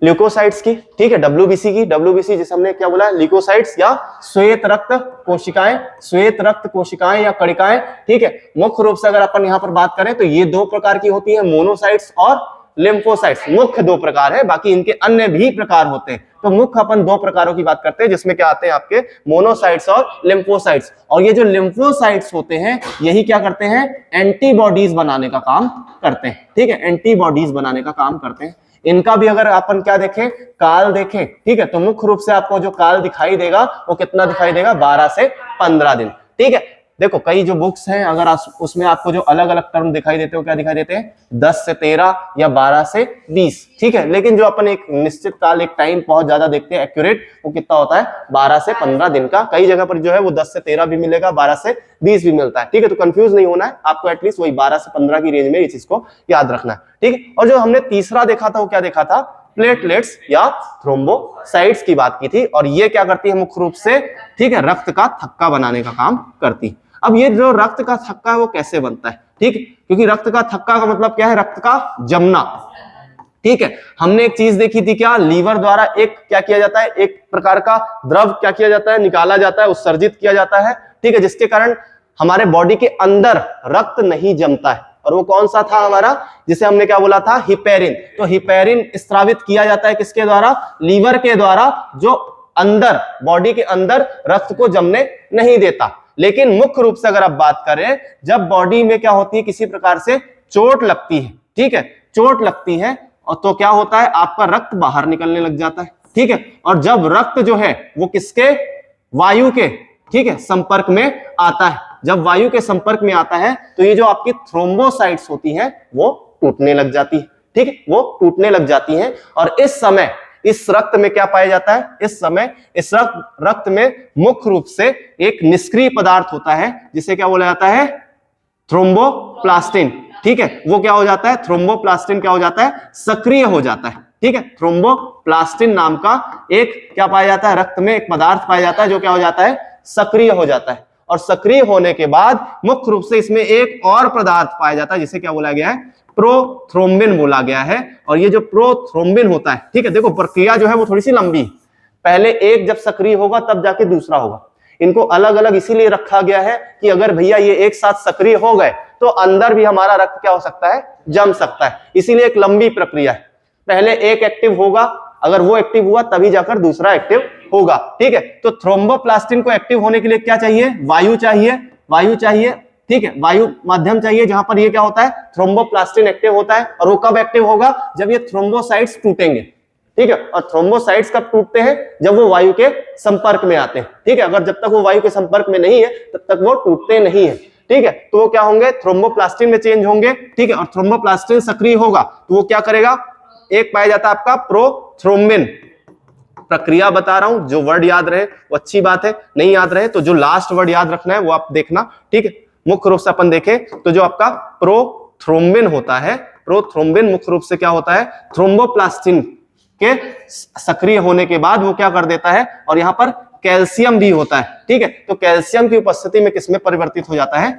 ल्यूकोसाइट्स की, ठीक है, डब्ल्यूबीसी की। डब्ल्यूबीसी जिसे हमने क्या बोला, ल्यूकोसाइट्स या श्वेत रक्त कोशिकाएं, श्वेत रक्त कोशिकाएं या कणिकाएं, ठीक है। मुख्य रूप से अगर अपन यहां पर बात करें तो ये दो प्रकार की होती है, मोनोसाइट्स और लिम्फोसाइट्स, मुख्य दो प्रकार है, बाकी इनके अन्य भी प्रकार होते हैं। तो मुख्य अपन दो प्रकारों की बात करते हैं, जिसमें क्या आते हैं आपके मोनोसाइट्स और लिम्फोसाइट्स। और ये जो लिम्फोसाइट्स होते हैं यही क्या करते हैं, एंटीबॉडीज बनाने का काम करते हैं, ठीक है, एंटीबॉडीज बनाने का काम करते हैं। इनका भी अगर अपन क्या देखें, काल देखें, ठीक है, तो मुख्य रूप से आपको जो काल दिखाई देगा वो कितना दिखाई देगा, 12 से 15 दिन, ठीक है। देखो कई जो बुक्स हैं अगर उसमें आपको जो अलग अलग टर्म दिखाई देते हो, क्या दिखाई देते हैं, 10 से 13 या 12 से 20, ठीक है। लेकिन जो अपन एक निश्चित काल, एक टाइम बहुत ज्यादा देखते हैं एक्यूरेट, वो कितना होता है, 12 से 15 दिन का। कई जगह पर जो है वो 10 से 13 भी मिलेगा, 12 से 20 भी मिलता है, ठीक है। तो कंफ्यूज नहीं होना है आपको, एटलीस्ट वही 12 से 15 की रेंज में इस चीज को याद रखना है, ठीक है। और जो हमने तीसरा देखा था वो क्या देखा था, प्लेटलेट्स या थ्रोम्बोसाइट्स की बात की थी। और ये क्या करती है मुख्य रूप से, ठीक है, रक्त का थक्का बनाने का काम करती है। अब ये जो रक्त का थक्का है वो कैसे बनता है, ठीक है, क्योंकि रक्त का थक्का का मतलब क्या है, रक्त का जमना, ठीक है। हमने एक चीज देखी थी क्या, लीवर द्वारा एक क्या किया जाता है, एक प्रकार का द्रव क्या किया जाता है, निकाला जाता है, उत्सर्जित किया जाता है, ठीक है, जिसके कारण हमारे बॉडी के अंदर रक्त नहीं जमता है। और वो कौन सा था हमारा, जिसे हमने क्या बोला था, हिपेरिन। तो हिपेरिन स्रावित किया जाता है किसके द्वारा, लीवर के द्वारा, जो अंदर बॉडी के अंदर रक्त को जमने नहीं देता। लेकिन मुख्य रूप से अगर आप बात करें, जब बॉडी में क्या होती है, किसी प्रकार से चोट लगती है, ठीक है, चोट लगती है, और तो क्या होता है, आपका रक्त बाहर निकलने लग जाता है, ठीक है। और जब रक्त जो है वो किसके वायु के, ठीक है, संपर्क में आता है। जब वायु के संपर्क में आता है तो ये जो आपकी थ्रोम्बोसाइट्स होती हैं वो टूटने लग जाती है, ठीक है, वो टूटने लग जाती हैं। और इस समय इस रक्त में क्या पाया जाता है, इस समय इस रक्त में मुख्य रूप से एक निष्क्रिय पदार्थ होता है जिसे क्या बोला जाता है, थ्रोम्बोप्लास्टिन, ठीक है। वो क्या हो जाता है, थ्रोम्बोप्लास्टिन क्या हो जाता है, सक्रिय हो जाता है, ठीक है। थ्रोम्बोप्लास्टिन नाम का एक क्या पाया जाता है, रक्त में एक पदार्थ पाया जाता है जो क्या हो जाता है, सक्रिय हो जाता है। और सक्रिय होने के बाद मुख्य रूप से इसमें एक और पदार्थ पाया जाता है जिसे क्या बोला गया है, प्रोथ्रोम्बिन बोला गया है। और ये जो प्रोथ्रोम्बिन होता है, ठीक है, देखो प्रक्रिया जो है वो थोड़ी सी लंबी है। पहले एक जब सक्रिय होगा तब जाके दूसरा होगा। इनको अलग अलग इसीलिए रखा गया है कि अगर भैया ये एक साथ सक्रिय हो गए तो अंदर भी हमारा रक्त क्या हो सकता है, जम सकता है। इसीलिए एक लंबी प्रक्रिया है। पहले एक एक्टिव होगा, अगर वो एक्टिव हुआ तभी जाकर दूसरा एक्टिव होगा, ठीक है। तो थ्रोम्बोप्लास्टिन को एक्टिव होने के लिए क्या चाहिए, वायु चाहिए, वायु चाहिए, ठीक है, वायु माध्यम चाहिए जहां पर ये क्या होता है, थ्रोम्बोप्लास्टिन एक्टिव होता है। और वो कब एक्टिव होगा, जब ये थ्रोम्बोसाइट्स टूटेंगे, ठीक है। और थ्रोम्बोसाइट्स कब टूटते हैं, जब वो वायु के संपर्क में आते हैं, ठीक है। अगर जब तक वो वायु के संपर्क में नहीं है तब तक वो टूटते नहीं है, ठीक है। तो वो क्या होंगे, थ्रोम्बोप्लास्टिन में चेंज होंगे, ठीक है। और थ्रोम्बोप्लास्टिन सक्रिय होगा तो वो क्या करेगा, एक पाया जाता है आपका प्रोथ्रोम्बिन। प्रक्रिया बता रहा हूं, जो वर्ड याद रहे वो अच्छी बात है, नहीं याद रहे तो जो लास्ट वर्ड याद रखना है वो आप देखना, ठीक है। मुख्य रूप से अपन देखें तो जो आपका प्रोथ्रोम्बिन होता है, प्रोथ्रोम्बिन मुख्य रूप से क्या होता है, थ्रोम्बोप्लास्टिन के सक्रिय होने के बाद वो क्या कर देता है, और यहां पर कैल्शियम भी होता है, ठीक है। तो कैल्शियम की उपस्थिति में किसमें परिवर्तित हो जाता है,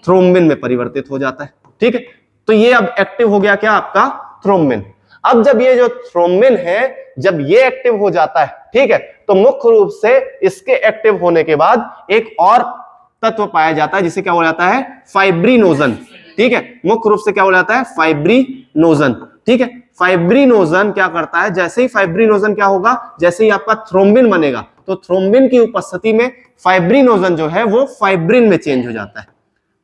थ्रोम्बिन में परिवर्तित हो जाता है, ठीक है। तो ये अब एक्टिव हो गया क्या आपका थ्रोम्बिन। अब जब ये जो थ्रोम्बिन है जब ये एक्टिव हो जाता है, ठीक है, तो मुख्य रूप से इसके एक्टिव होने के बाद एक और तत्व पाया जाता है जिसे क्या बोला जाता है, फाइब्रिनोजन, ठीक है। मुख्य रूप से क्या बोला जाता है, फाइब्रिनोजन, ठीक है। फाइब्रिनोजन क्या करता है, जैसे ही फाइब्रिनोजन क्या होगा, जैसे ही आपका थ्रोम्बिन बनेगा तो थ्रोम्बिन की उपस्थिति में फाइब्रिनोजन जो है वो फाइब्रिन में चेंज हो जाता है,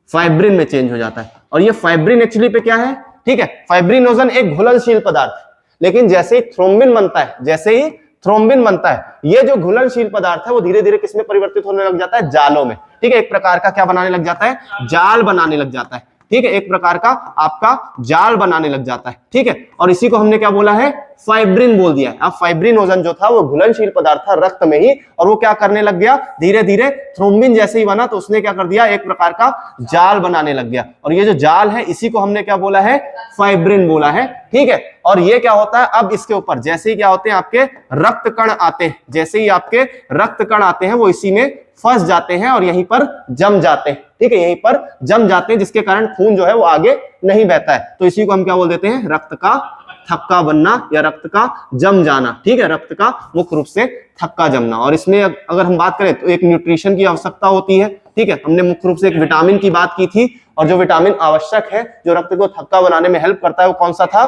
फाइब्रिन में चेंज हो जाता है। और ये फाइब्रिन एक्चुअली पे क्या है, ठीक है, फाइब्रिनोजन एक घुलनशील पदार्थ है। लेकिन जैसे ही थ्रोम्बिन बनता है, जैसे ही थ्रोम्बिन बनता है, ये जो घुलनशील पदार्थ है वो धीरे धीरे किसमें परिवर्तित होने लग जाता है, जालों में, ठीक है। एक प्रकार का क्या बनाने लग जाता है, जाल बनाने लग जाता है, ठीक है। एक प्रकार का आपका जाल बनाने लग जाता है, ठीक है। और इसी को हमने क्या बोला है, फाइब्रिन बोल दिया है। अब फाइब्रिनोजन जो था वो घुलनशील पदार्थ था रक्त में ही, और वो क्या करने लग गया, धीरे धीरे थ्रोम्बिन जैसे ही बना तो उसने क्या कर दिया, एक प्रकार का जाल बनाने लग गया। और ये जो जाल है इसी को हमने क्या बोला है, फाइब्रिन बोला है, ठीक है। और ये क्या होता है, अब इसके ऊपर जैसे ही क्या होते हैं आपके रक्त कण आते हैं, जैसे ही आपके रक्त कण आते हैं वो इसी में फंस जाते हैं और यहीं पर जम जाते हैं, ठीक है, यहीं पर जम जाते हैं, जिसके कारण खून जो है वो आगे नहीं बहता है। तो इसी को हम क्या बोल देते हैं, रक्त का थक्का बनना या रक्त का जम जाना, ठीक है, रक्त का मुख्य रूप से थक्का जमना। और इसमें अगर हम बात करें तो एक न्यूट्रिशन की आवश्यकता होती है, ठीक है। हमने मुख्य रूप से एक विटामिन की बात की थी, और जो विटामिन आवश्यक है जो रक्त को थक्का बनाने में हेल्प करता है वो कौन सा था,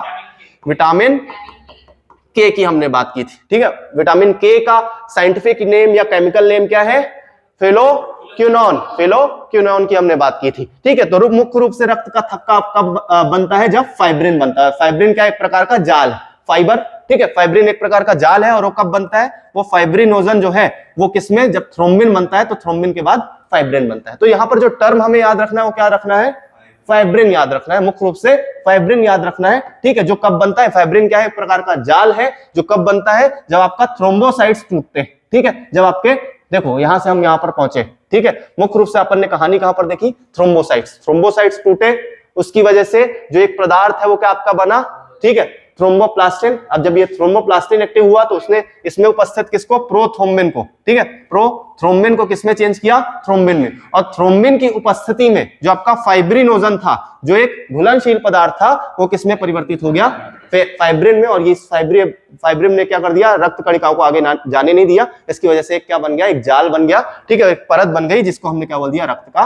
विटामिन के की हमने बात की थी, ठीक है। विटामिन के का साइंटिफिक नेम या केमिकल नेम क्या है, फिलोक्विनोन, फिलोक्विनोन की हमने बात की थी, ठीक है। तो मुख्य रूप से रक्त का थक्का कब बनता है, जब फाइब्रिन बनता है। फाइब्रिन क्या एक प्रकार का जाल, फाइबर, ठीक है, फाइब्रिन एक प्रकार का जाल है। और वो कब बनता है, वो फाइब्रिनोजन जो है वो किसमें, जब थ्रोम्बिन बनता है तो थ्रोम्बिन के बाद फाइब्रिन बनता है। तो यहां पर जो टर्म हमें याद रखना है वो क्या रखना है, फाइब्रिन याद रखना है, मुख्य रूप से फाइब्रिन याद रखना है, ठीक है। जो कब बनता है, फाइब्रिन क्या है, एक प्रकार का जाल है जो कब बनता है, जब आपका थ्रोम्बोसाइट्स टूटते हैं, ठीक है। जब आपके, देखो यहां से हम यहां पर पहुंचे, ठीक है। मुख्य रूप से अपन ने कहानी कहां पर देखी, थ्रोम्बोसाइट्स, थ्रोम्बोसाइट्स टूटे, उसकी वजह से जो एक पदार्थ है वो क्या आपका बना, ठीक है, थ्रोम्बोप्लास्टिन। अब जब ये थ्रोम्बोप्लास्टिन एक्टिव हुआ तो उसने इसमें उपस्थित किसको, प्रोथ्रोम्बिन को, ठीक है, प्रोथ्रोम्बिन को किसमें चेंज किया, थ्रोम्बिन में। और थ्रोम्बिन की उपस्थिति में जो आपका फाइब्रिनोजन था, जो एक घुलनशील पदार्थ था, वो किसमें परिवर्तित हो गया, फाइब्रिन में। और ये फाइब्रिन ने क्या कर दिया, रक्त कणिकाओं को आगे जाने नहीं दिया। इसकी वजह से क्या बन गया, एक जाल बन गया, ठीक है, एक परत बन गई जिसको हमने क्या बोल दिया, रक्त का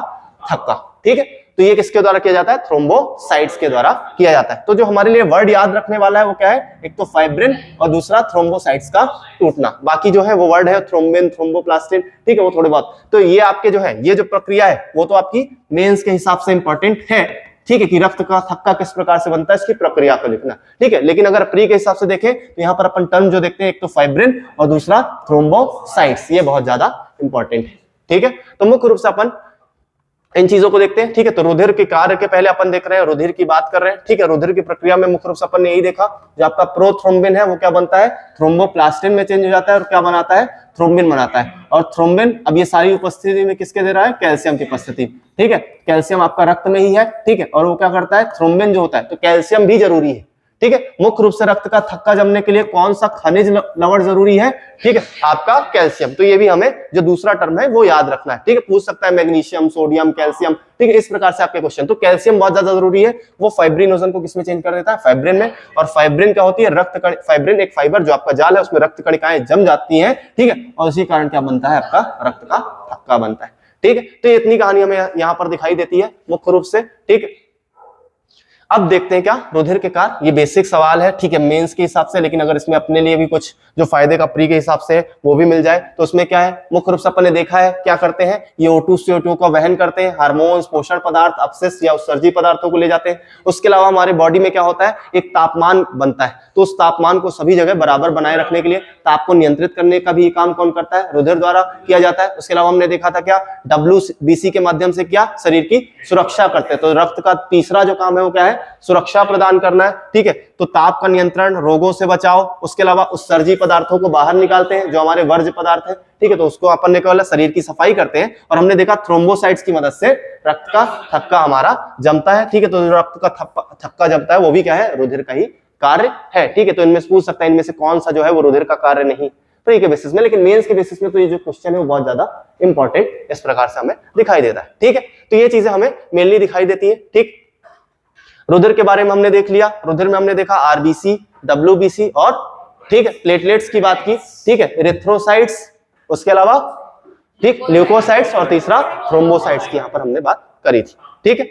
थक्का, ठीक है। तो ये किसके द्वारा किया जाता है, थ्रोम्बोसाइट्स के द्वारा किया जाता है। तो जो हमारे लिए वर्ड याद रखने वाला है वो क्या है, एक तो फाइब्रिन और दूसरा थ्रोम्बोसाइट्स का टूटना। बाकी जो है वो वर्ड है थ्रोम्बिन, थ्रोम्बोप्लास्टिन, ठीक है, वो थोड़े बहुत। तो ये आपके जो है, ये जो प्रक्रिया है वो तो आपकी मेंस के हिसाब से इंपॉर्टेंट है, ठीक है, कि रक्त का थक्का किस प्रकार से बनता है, इसकी प्रक्रिया को लिखना, ठीक है। लेकिन अगर प्री के हिसाब से देखें तो यहाँ पर अपन टर्म जो देखते हैं, एक तो फाइब्रिन और दूसरा थ्रोम्बोसाइट्स, ये बहुत ज्यादा इंपॉर्टेंट है, ठीक है। तो मुख्य रूप से अपन इन चीजों को देखते हैं, ठीक है। तो रुधिर के कार्य के पहले अपन देख रहे हैं, रुधिर की बात कर रहे हैं, ठीक है। रुधिर की प्रक्रिया में मुख्य रूप से अपन ने यही देखा, जो आपका प्रोथ्रोम्बिन है वो क्या बनता है, थ्रोम्बोप्लास्टिन में चेंज हो जाता है और क्या बनाता है, थ्रोम्बिन बनाता है। और थ्रोम्बिन अब ये सारी उपस्थिति में किसके दे रहा है, कैल्शियम की उपस्थिति, ठीक है। कैल्शियम आपका रक्त में ही है, ठीक है, और वो क्या करता है, थ्रोम्बिन जो होता है, तो कैल्शियम भी जरूरी है, ठीक है। मुख्य रूप से रक्त का थक्का जमने के लिए कौन सा खनिज लवण जरूरी है, ठीक है, आपका कैल्शियम। तो ये भी हमें जो दूसरा टर्म है वो याद रखना है, ठीक है। पूछ सकता है मैग्नीशियम, सोडियम, कैल्शियम, ठीक है, इस प्रकार से आपके क्वेश्चन। तो कैल्शियम बहुत ज्यादा जरूरी है, वो फाइब्रिनोजन को किसमें चेंज कर देता है, फाइब्रिन में। और फाइब्रिन क्या होती है, रक्त कण, फाइब्रिन एक फाइबर जो आपका जाल है, उसमें रक्त कणिकाएं जम जाती हैं, ठीक है, और इसी कारण क्या बनता है, आपका रक्त का थक्का बनता है, ठीक है। तो इतनी कहानी हमें यहाँ पर दिखाई देती है मुख्य रूप से, ठीक है। अब देखते हैं क्या रुधिर के कार्य, ये बेसिक सवाल है, ठीक है, मेंस के हिसाब से, लेकिन अगर इसमें अपने लिए भी कुछ जो फायदे का प्री के हिसाब से वो भी मिल जाए तो उसमें क्या है, मुख्य रूप से अपन ने देखा है क्या करते हैं, ये O2 CO2 को वहन करते हैं, हार्मोन्स, पोषण पदार्थ, अपशिष्ट या उत्सर्जी पदार्थों को ले जाते हैं। उसके अलावा हमारे बॉडी में क्या होता है, एक तापमान बनता है, तो उस तापमान को सभी जगह बराबर बनाए रखने के लिए, ताप को नियंत्रित करने का भी काम कौन करता है, रुधिर द्वारा किया जाता है। उसके अलावा हमने देखा था क्या, WBC के माध्यम से क्या शरीर की सुरक्षा करते हैं। तो रक्त का तीसरा जो काम है वो क्या है, सुरक्षा प्रदान करना है, ठीक है। तो ताप का नियंत्रण, रोगों से बचाव, उसके अलावा उत्सर्जी पदार्थों को बाहर निकालते हैं जो हमारे वर्ज्य पदार्थ है, ठीक है। तो उसको अपन ने केवल शरीर की सफाई करते हैं। और हमने देखा थ्रोम्बोसाइट्स की मदद से रक्त का थक्का हमारा जमता है, ठीक है। तो रक्त का थक्का जमता है वो भी क्या है, रुधिर का ही कार्य है, ठीक है। तो इनमें से पूछ सकता है इनमें से कौन सा जो है वो रुधिर का कार्य नहीं, प्री के बेसिस में, लेकिन मेंस के बेसिस में तो ये जो क्वेश्चन है वो बहुत ज्यादा इंपॉर्टेंट इस प्रकार से हमें दिखाई देता है, ठीक है। तो ये चीजें हमें मेनली दिखाई देती है, ठीक। रुधिर के बारे में हमने देख लिया, रुधिर में हमने देखा RBC, WBC और, ठीक है, प्लेटलेट्स की बात की, ठीक है, इरिथ्रोसाइट्स, उसके अलावा, ठीक, ल्यूकोसाइट्स और तीसरा थ्रोम्बोसाइट्स की यहाँ पर हमने बात करी थी, ठीक है।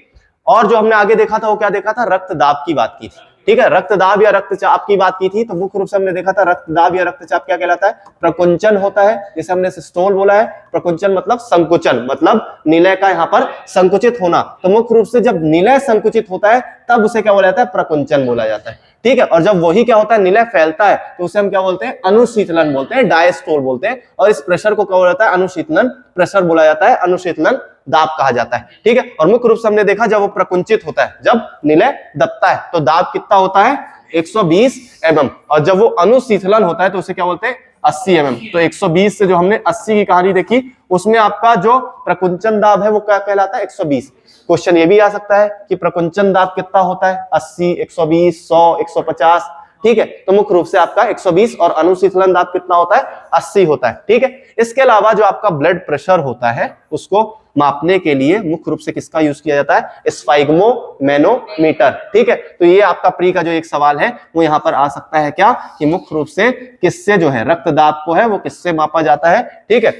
और जो हमने आगे देखा था वो क्या देखा था, रक्तदाब की बात की थी, ठीक है। रक्तदाब या रक्तचाप की बात की थी, तो मुख्य रूप से हमने देखा था रक्तदाब या रक्तचाप क्या कहलाता है, प्रकुंचन होता है, जैसे हमने सिस्टोल बोला है, प्रकुंचन मतलब संकुचन, मतलब निलय का यहाँ पर संकुचित होना। तो मुख्य रूप से जब निलय संकुचित होता है तब उसे क्या बोला जाता है, प्रकुंचन बोला जाता है, ठीक है। और जब वही क्या होता है, निलय फैलता है, तो उसे हम क्या बोलते हैं, अनुशीतलन बोलते हैं, डायस्टोल बोलते हैं। और इस प्रेशर को क्या बोला जाता है, अनुशीतलन प्रेशर बोला जाता है, अनुशीतलन दाब कहा जाता है, ठीक है। और मुख्य रूप से हमने देखा जब वो प्रकुंचित होता है, जब निलय दबता है तो दाब कितना होता है, 120 mm। और जब वो अनुशीतलन होता है तो उसे क्या बोलते हैं, 80 mm। तो 120 से जो हमने 80 की कहानी देखी, उसमें आपका जो प्रकुंचन दाब है वो क्या कहलाता है, 120। क्वेश्चन ये भी आ सकता है कि प्रकुंचन दाब कितना होता है, 80, 120, 100, 150, ठीक है। तो मुख्य रूप से आपका 120 और अनुशीतलन दाब कितना होता है, 80 होता है, ठीक है। इसके अलावा जो आपका ब्लड प्रेशर होता है उसको मापने के लिए मुख्य रूप से किसका यूज किया जाता है, स्फाइग्मोमैनोमीटर, ठीक है। तो ये आपका प्री का जो एक सवाल है वो यहाँ पर आ सकता है क्या, कि मुख्य रूप से किससे जो है रक्तदाब को है वो किससे मापा जाता है, ठीक है।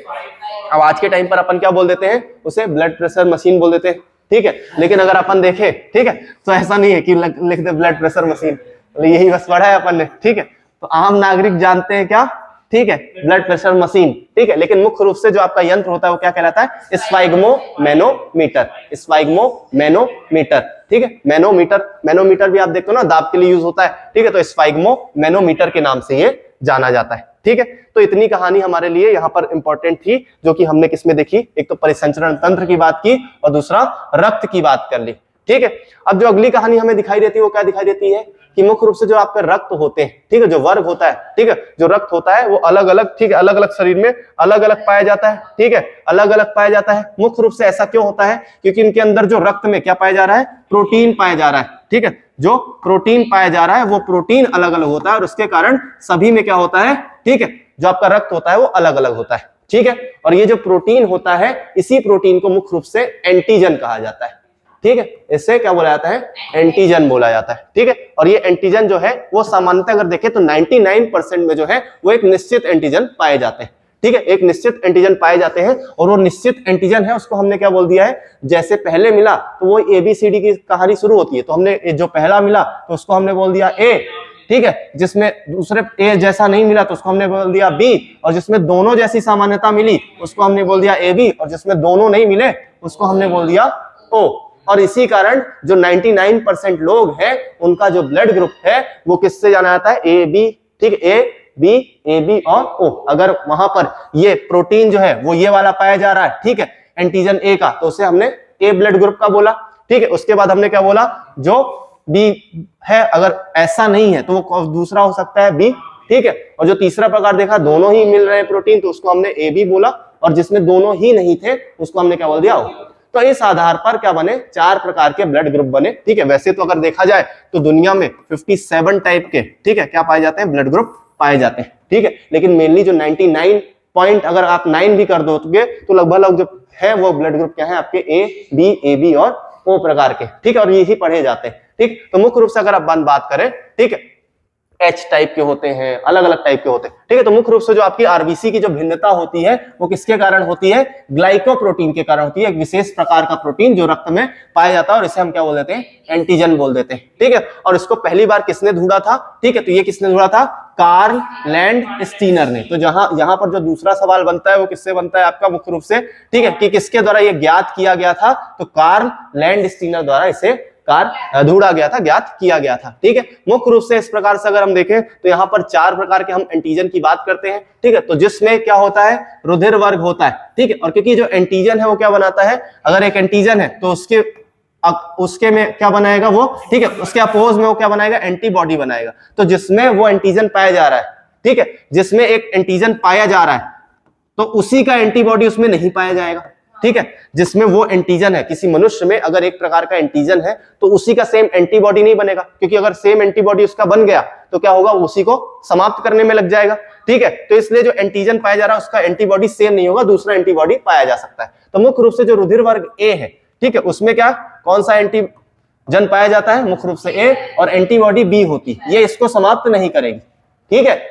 अब आज के टाइम पर अपन क्या बोल देते हैं, उसे ब्लड प्रेशर मशीन बोल देते हैं, ठीक है। लेकिन अगर अपन देखें, ठीक है, तो ऐसा नहीं है कि लिख दे ब्लड प्रेशर मशीन, यही बस पढ़ा है अपन ने, ठीक है। तो आम नागरिक जानते हैं क्या, ठीक है, ब्लड प्रेशर मशीन, ठीक है। लेकिन मुख्य रूप से जो आपका यंत्र होता है वो क्या कहलाता है, स्फाइग्मोमैनोमीटर, स्फाइग्मोमैनोमीटर, ठीक है। मैनोमीटर भी आप देखते हो ना, दाब के लिए यूज होता है, ठीक है। तो स्फाइग्मोमैनोमीटर के नाम से ये जाना जाता है, ठीक है। तो इतनी कहानी हमारे लिए यहाँ पर इंपॉर्टेंट थी, जो कि हमने किसमें देखी, एक तो परिसंचरण तंत्र की बात की और दूसरा रक्त की बात कर ली, ठीक है। अब जो अगली कहानी हमें दिखाई देती है वो क्या दिखाई देती है, कि मुख्य रूप से जो आपके रक्त होते हैं, ठीक है, जो वर्ग होता है, ठीक है, जो रक्त होता है वो अलग अलग, ठीक है, अलग अलग शरीर में अलग अलग पाया जाता है, ठीक है, अलग अलग पाया जाता है। मुख्य रूप से ऐसा क्यों होता है, क्योंकि इनके अंदर जो रक्त में क्या पाया जा रहा है, प्रोटीन पाया जा रहा है, ठीक है। जो प्रोटीन पाया जा रहा है वो प्रोटीन अलग अलग होता है और उसके कारण सभी में क्या होता है, ठीक है, जो आपका रक्त होता है वो अलग अलग होता है, ठीक है। और ये जो प्रोटीन होता है, इसी प्रोटीन को मुख्य रूप से एंटीजन कहा जाता है, ठीक है। इससे क्या बोला जाता है, एंटीजन बोला जाता है, ठीक है। और ये एंटीजन जो है वो सामान्यतः अगर देखें तो 99% में जो है वो एक निश्चित एंटीजन पाए जाते हैं, ठीक है, एक निश्चित एंटीजन पाए जाते हैं। और वो निश्चित एंटीजन है उसको हमने क्या बोल दिया है, जैसे पहले मिला तो वो ABCD की कहानी शुरू होती है, तो हमने जो पहला मिला तो उसको हमने बोल दिया A, ठीक है। जिसमें दूसरे A जैसा नहीं मिला तो उसको हमने बोल दिया B, और जिसमें दोनों जैसी सामान्यता मिली उसको हमने बोल दिया AB, और जिसमें दोनों नहीं मिले उसको हमने बोल दिया O। और इसी कारण जो 99% लोग हैं उनका जो ब्लड ग्रुप है वो किससे जाना जाता है, ए बी, ठीक, ए बी और ओ। अगर वहां पर ये प्रोटीन जो है वो ये वाला पाया जा रहा है, ठीक है, एंटीजन ए का, तो उसे हमने ए ब्लड ग्रुप का बोला, ठीक है। उसके बाद हमने क्या बोला, जो बी है अगर ऐसा नहीं है तो वो दूसरा हो सकता है बी, ठीक है। और जो तीसरा प्रकार देखा दोनों ही मिल रहे हैं प्रोटीन, तो उसको हमने ए बी बोला, और जिसमें दोनों ही नहीं थे उसको हमने क्या बोल दिया, ओ। तो इस आधार पर क्या बने, 4 प्रकार के ब्लड ग्रुप बने, ठीक है। वैसे तो अगर देखा जाए तो दुनिया में 57 टाइप के, ठीक है, क्या पाए जाते हैं, ब्लड ग्रुप पाए जाते हैं, ठीक है। लेकिन मेनली जो 99 पॉइंट अगर आप 9 भी कर दोगे तो लगभग जो है वो ब्लड ग्रुप क्या है आपके ए बी और ओ प्रकार के, ठीक है। और यही पढ़े जाते हैं, ठीक। तो मुख्य रूप से अगर आप बात करें, ठीक है, एच टाइप के होते हैं, अलग अलग टाइप के होते हैं, ठीक है। तो मुख्य रूप से जो आपकी आरबीसी की जो भिन्नता होती है वो किसके कारण होती है, ग्लाइकोप्रोटीन के कारण होती है। एक विशेष प्रकार का प्रोटीन जो रक्त में पाया जाता है और इसे हम क्या बोल देते हैं, एंटीजन बोल देते हैं, ठीक है। और इसको पहली बार किसने ढूंढा था, ठीक है, तो ये किसने ढूंढा था, कार्ल लैंडस्टीनर ने। तो यहाँ पर जो दूसरा सवाल बनता है वो किससे बनता है आपका, मुख्य रूप से, ठीक है, कि किसके द्वारा ये ज्ञात किया गया था, तो कार्ल लैंडस्टीनर द्वारा इसे ढूंढा गया था, ज्ञात किया गया था, ठीक है। मुख्य रूप से इस प्रकार से अगर हम देखें तो यहाँ पर 4 प्रकार के हम एंटीजन की बात करते हैं, ठीक है। तो जिसमें क्या होता है, रुधिर वर्ग होता है, ठीक है। और क्योंकि जो एंटीजन है वो क्या बनाता है, अगर एक एंटीजन है तो उसके में क्या बनाएगा वो, ठीक है, उसके अपोज में वो क्या बनाएगा, एंटीबॉडी बनाएगा। तो जिसमें वो एंटीजन पाया जा रहा है, ठीक है, जिसमें एक एंटीजन पाया जा रहा है तो उसी का एंटीबॉडी उसमें नहीं पाया जाएगा, ठीक है। जिसमें वो एंटीजन है, किसी मनुष्य में अगर एक प्रकार का एंटीजन है तो उसी का सेम एंटीबॉडी नहीं बनेगा, क्योंकि अगर सेम एंटीबॉडी उसका बन गया तो क्या होगा, उसी को समाप्त करने में लग जाएगा, ठीक है। तो इसलिए जो एंटीजन पाया जा रहा है उसका एंटीबॉडी सेम नहीं होगा, दूसरा एंटीबॉडी पाया जा सकता है। तो मुख्य रूप से जो रुधिर वर्ग ए है, ठीक है, उसमें क्या, कौन सा एंटीजन पाया जाता है, मुख्य रूप से ए, और एंटीबॉडी बी होती, ये इसको समाप्त नहीं करेगी, ठीक है।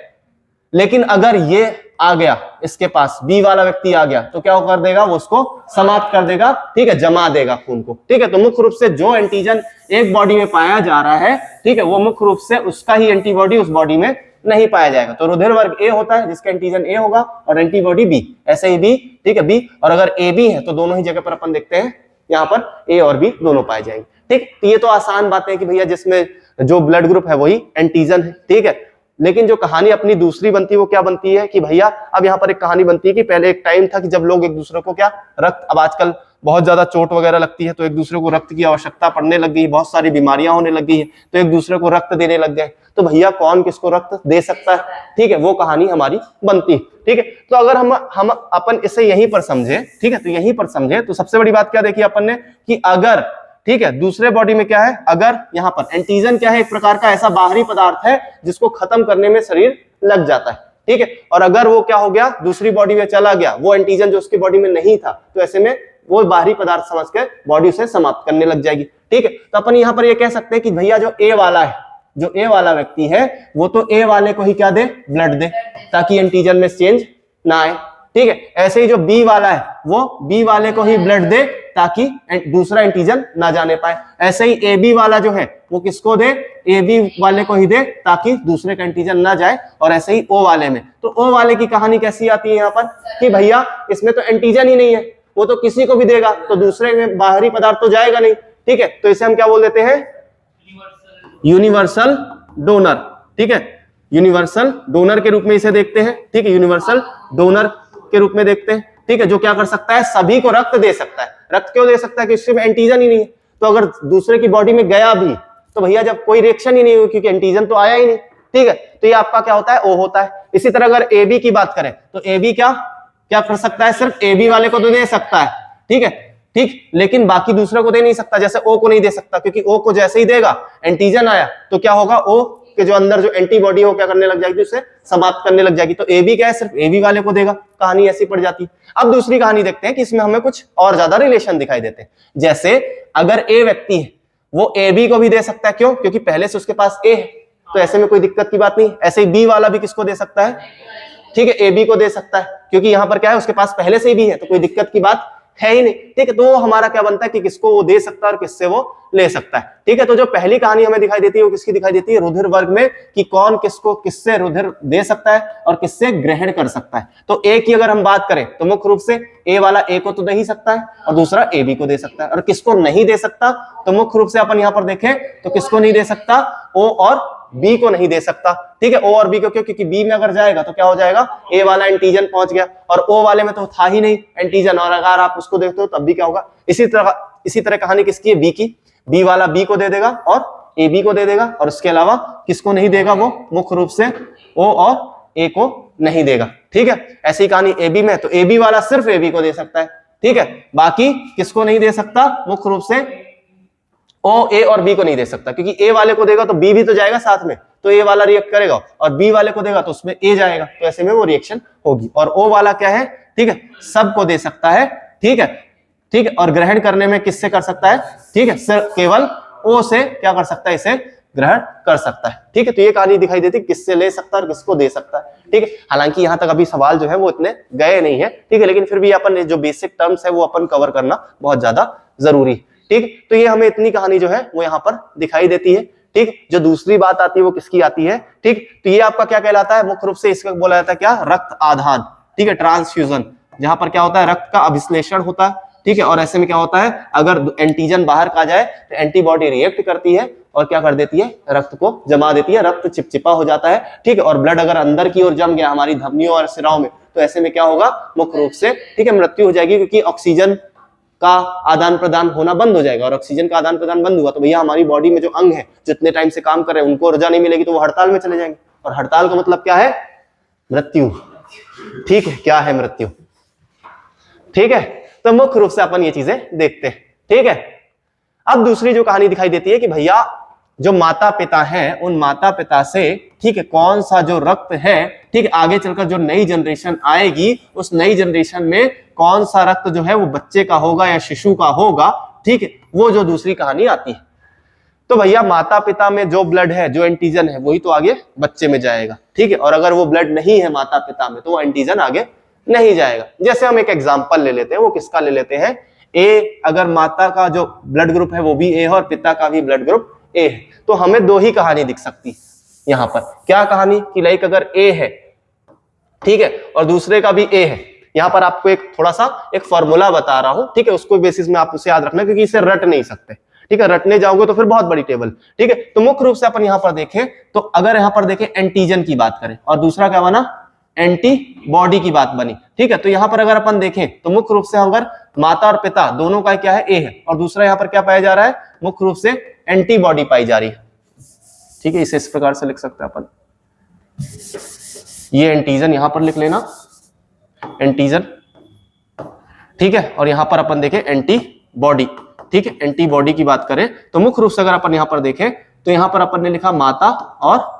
लेकिन अगर ये आ गया, इसके पास बी वाला व्यक्ति आ गया तो क्या कर देगा, वो उसको समाप्त कर देगा, ठीक है, जमा देगा खून को, ठीक है। तो मुख्य रूप से जो एंटीजन एक बॉडी में पाया जा रहा है, ठीक है, वो मुख्य रूप से उसका ही एंटीबॉडी उस बॉडी में नहीं पाया जाएगा। तो रुधिर वर्ग ए होता है जिसका एंटीजन ए होगा और एंटीबॉडी बी, ऐसे ही बी, ठीक है, बी। और अगर ए बी है तो दोनों ही जगह पर अपन देखते हैं यहाँ पर ए और बी दोनों पाए जाएंगे, ठीक। तो ये तो आसान बात है कि भैया जिसमें जो ब्लड ग्रुप है वही एंटीजन है, ठीक है। लेकिन जो कहानी अपनी दूसरी बनती है वो क्या बनती है कि भैया अब यहाँ पर एक कहानी बनती है कि पहले एक टाइम था कि जब लोग एक दूसरे को क्या रक्त, अब आजकल बहुत ज्यादा चोट वगैरह लगती है तो एक दूसरे को रक्त की आवश्यकता पड़ने लग गई, बहुत सारी बीमारियां होने लग गई है तो एक दूसरे को रक्त देने लग गए। तो भैया कौन किसको रक्त दे सकता है, ठीक है, वो कहानी हमारी बनती है, ठीक है। तो अगर हम अपन इसे यहीं पर समझे, ठीक है, तो यहीं पर समझे तो सबसे बड़ी बात क्या देखी अपन ने कि अगर, ठीक है, दूसरे बॉडी में क्या है, अगर यहाँ पर एंटीजन क्या है, एक प्रकार का ऐसा बाहरी पदार्थ है जिसको खत्म करने में शरीर लग जाता है, ठीक है। और अगर वो क्या हो गया, दूसरी बॉडी में चला गया, वो एंटीजन जो उसकी बॉडी में नहीं था, तो ऐसे में वो बाहरी पदार्थ समझ के बॉडी उसे समाप्त करने लग जाएगी, ठीक है। तो अपन यहाँ पर ये कह सकते हैं कि भैया जो ए वाला है, जो ए वाला व्यक्ति है वो तो ए वाले को ही क्या दे, ब्लड दे, ताकि एंटीजन में चेंज ना आए, ठीक है। ऐसे ही जो बी वाला है वो बी वाले को ही ब्लड दे ताकि दूसरा एंटीजन ना जाने पाए। ऐसे ही ए बी वाला जो है वो किसको दे, ए बी वाले को ही दे ताकि दूसरे का एंटीजन ना जाए। और ऐसे ही ओ वाले में, तो ओ वाले की कहानी कैसी आती है यहाँ पर कि भैया इसमें तो एंटीजन ही नहीं है, वो तो किसी को भी देगा तो दूसरे में बाहरी पदार्थ तो जाएगा नहीं, ठीक है। तो इसे हम क्या बोल देते हैं, यूनिवर्सल डोनर, ठीक है, यूनिवर्सल डोनर के रूप में इसे देखते हैं, ठीक है, यूनिवर्सल डोनर के रूप में देखते हैं, ठीक है, जो क्या कर सकता है, सभी को रक्त दे सकता है। रक्त क्यों दे सकता है, क्योंकि इसमें एंटीजन ही नहीं है। तो अगर दूसरे की बॉडी में गया भी तो भैया जब कोई रिएक्शन ही नहीं हुई क्योंकि एंटीजन तो आया ही नहीं, ठीक है, तो ये आपका क्या होता है, ओ होता है। इसी तरह अगर ए बी की बात करें तो ए बी क्या क्या कर सकता है, सिर्फ ए बी वाले को तो दे सकता है, ठीक है, ठीक, लेकिन बाकी दूसरे को दे नहीं सकता, जैसे ओ को नहीं दे सकता क्योंकि ओ को जैसे ही देगा एंटीजन आया तो क्या होगा, ओ के जो अंदर जो एंटीबॉडी है वो क्या करने लग जाएगी, उसे समाप्त करने लग जाएगी। तो ए बी क्या है, सिर्फ ए बी वाले को देगा, कहानी ऐसी पड़ जाती। अब दूसरी कहानी देखते हैं कि इसमें हमें कुछ और ज्यादा रिलेशन दिखाई देते हैं। जैसे अगर ए व्यक्ति है वो ए बी को भी दे सकता है, क्यों, क्योंकि पहले से उसके पास ए है, तो ऐसे में कोई दिक्कत की बात नहीं। ऐसे ही बी वाला भी किसको दे सकता है, ठीक है, ए बी को दे सकता है, क्योंकि यहां पर क्या है, उसके पास पहले से ही भी है, तो कोई दिक्कत की बात है ही नहीं, ठीक है। तो वो हमारा क्या बनता है कि किसको वो दे सकता है और किससे वो ले सकता है, ठीक है। तो जो पहली कहानी हमें दिखाई देती है वो किसकी दिखाई देती है, रुधिर वर्ग में, कि कौन किसको किससे रुधिर दे सकता है और किससे ग्रहण कर सकता है। तो ए की अगर हम बात करें तो मुख्य रूप से ए वाला ए को तो दे ही सकता है और दूसरा ए बी को दे सकता है, और किसको नहीं दे सकता, तो मुख्य रूप से अपन यहां पर देखें तो किसको नहीं दे सकता, ओ और बी को नहीं दे सकता, ठीक है। ओ और बी को क्यों, क्योंकि बी में अगर जाएगा तो क्या हो जाएगा, ए वाला एंटीजन पहुंच गया और ओ वाले में तो था ही नहीं एंटीजन, और अगर आप उसको देखते हो तब भी क्या होगा। इसी तरह कहानी किसकी है, बी की, बी वाला बी को दे देगा और ए बी को दे देगा, और उसके अलावा किसको नहीं देगा, वो मुख्य रूप से ओ और ए को नहीं देगा, ठीक है। ऐसी कहानी ए बी में, तो ए बी वाला सिर्फ ए बी को दे सकता है, ठीक है, बाकी किसको नहीं दे सकता, मुख्य रूप से ओ ए और बी को नहीं दे सकता, क्योंकि ए वाले को देगा तो बी भी तो जाएगा साथ में, तो ए वाला रिएक्ट करेगा, और बी वाले को देगा तो उसमें ए जाएगा, तो ऐसे में वो रिएक्शन होगी। और ओ वाला क्या है, ठीक है, सबको दे सकता है, ठीक है, ठीक है, और ग्रहण करने में किससे कर सकता है, ठीक है, सिर्फ केवल ओ से क्या कर सकता है, इसे ग्रहण कर सकता है, ठीक है। तो ये कहानी दिखाई देती है किससे ले सकता है और किसको दे सकता है, ठीक है। हालांकि यहां तक अभी सवाल जो है वो इतने गए नहीं है, ठीक है, लेकिन फिर भी अपन जो बेसिक टर्म्स है वो अपन कवर करना बहुत ज्यादा जरूरी है, ठीक। तो ये हमें इतनी कहानी जो है वो यहाँ पर दिखाई देती है, ठीक। जो दूसरी बात आती है वो किसकी आती है, ठीक, तो ये आपका क्या कहलाता है, मुख्य रूप से इसका बोला जाता है क्या, रक्त आधान, ठीक है, ट्रांसफ्यूजन, जहां पर क्या होता है, रक्त का अभिश्लेषण होता है, ठीक है। और ऐसे में क्या होता है, अगर एंटीजन बाहर का जाए तो एंटीबॉडी रिएक्ट करती है और क्या कर देती है, रक्त को जमा देती है, रक्त चिपचिपा हो जाता है, ठीक है। और ब्लड अगर अंदर की ओर जम गया हमारी धमनियों और सिराओं में, तो ऐसे में क्या होगा, मुख्य रूप से, ठीक है, मृत्यु हो जाएगी, क्योंकि ऑक्सीजन का आदान प्रदान होना बंद हो जाएगा, और ऑक्सीजन का आदान प्रदान बंद हुआ तो भैया हमारी बॉडी में जो अंग है जितने टाइम से काम कर रहे हैं उनको ऊर्जा नहीं मिलेगी, तो वो हड़ताल में चले जाएंगे, और हड़ताल का मतलब क्या है, मृत्यु, ठीक है, क्या है, मृत्यु, ठीक है। तो मुख्य रूप से अपन ये चीजें देखते हैं, ठीक है। अब दूसरी जो कहानी दिखाई देती है कि भैया जो माता पिता हैं उन माता पिता से, ठीक है, कौन सा जो रक्त है, ठीक है, आगे चलकर जो नई जनरेशन आएगी उस नई जनरेशन में कौन सा रक्त जो है वो बच्चे का होगा या शिशु का होगा, ठीक है, वो जो दूसरी कहानी आती है। तो भैया माता पिता में जो ब्लड है, जो एंटीजन है, वही तो आगे बच्चे में जाएगा, ठीक है। और अगर वो ब्लड नहीं है माता पिता में तो वो एंटीजन आगे नहीं जाएगा। जैसे हम एक एग्जांपल ले लेते हैं, वो किसका ले लेते हैं, ए, अगर माता का जो ब्लड ग्रुप है वो भी ए है और पिता का भी ब्लड ग्रुप ए है, तो हमें दो ही कहानी दिख सकती है यहां पर। क्या कहानी, कि लाइक अगर ए है, ठीक है, और दूसरे का भी ए है, यहां पर आपको एक थोड़ा सा एक फॉर्मूला बता रहा हूं, ठीक है, उसको बेसिस में आप उसे याद रखना, क्योंकि इसे रट नहीं सकते, ठीक है, रटने जाओगे तो फिर बहुत बड़ी टेबल, ठीक है। तो मुख्य रूप से अपन यहां पर देखें तो अगर यहां पर देखें एंटीजन की बात करें और दूसरा क्या बना, एंटीबॉडी की बात बनी, ठीक है। तो यहां पर अगर अपन देखें तो मुख्य रूप से अगर माता और पिता दोनों का क्या है, ए है, और दूसरा यहां पर क्या पाया जा रहा है, मुख्य रूप से एंटीबॉडी पाई जा रही है, ठीक है। इसे इस प्रकार से लिख सकते हैं अपन, ये एंटीजन यहां पर लिख लेना, एंटीजन, ठीक है, और यहां पर अपन देखें एंटीबॉडी, ठीक है। एंटीबॉडी की बात करें तो मुख्य रूप से अगर अपन यहां पर देखें तो यहां पर अपन ने लिखा माता और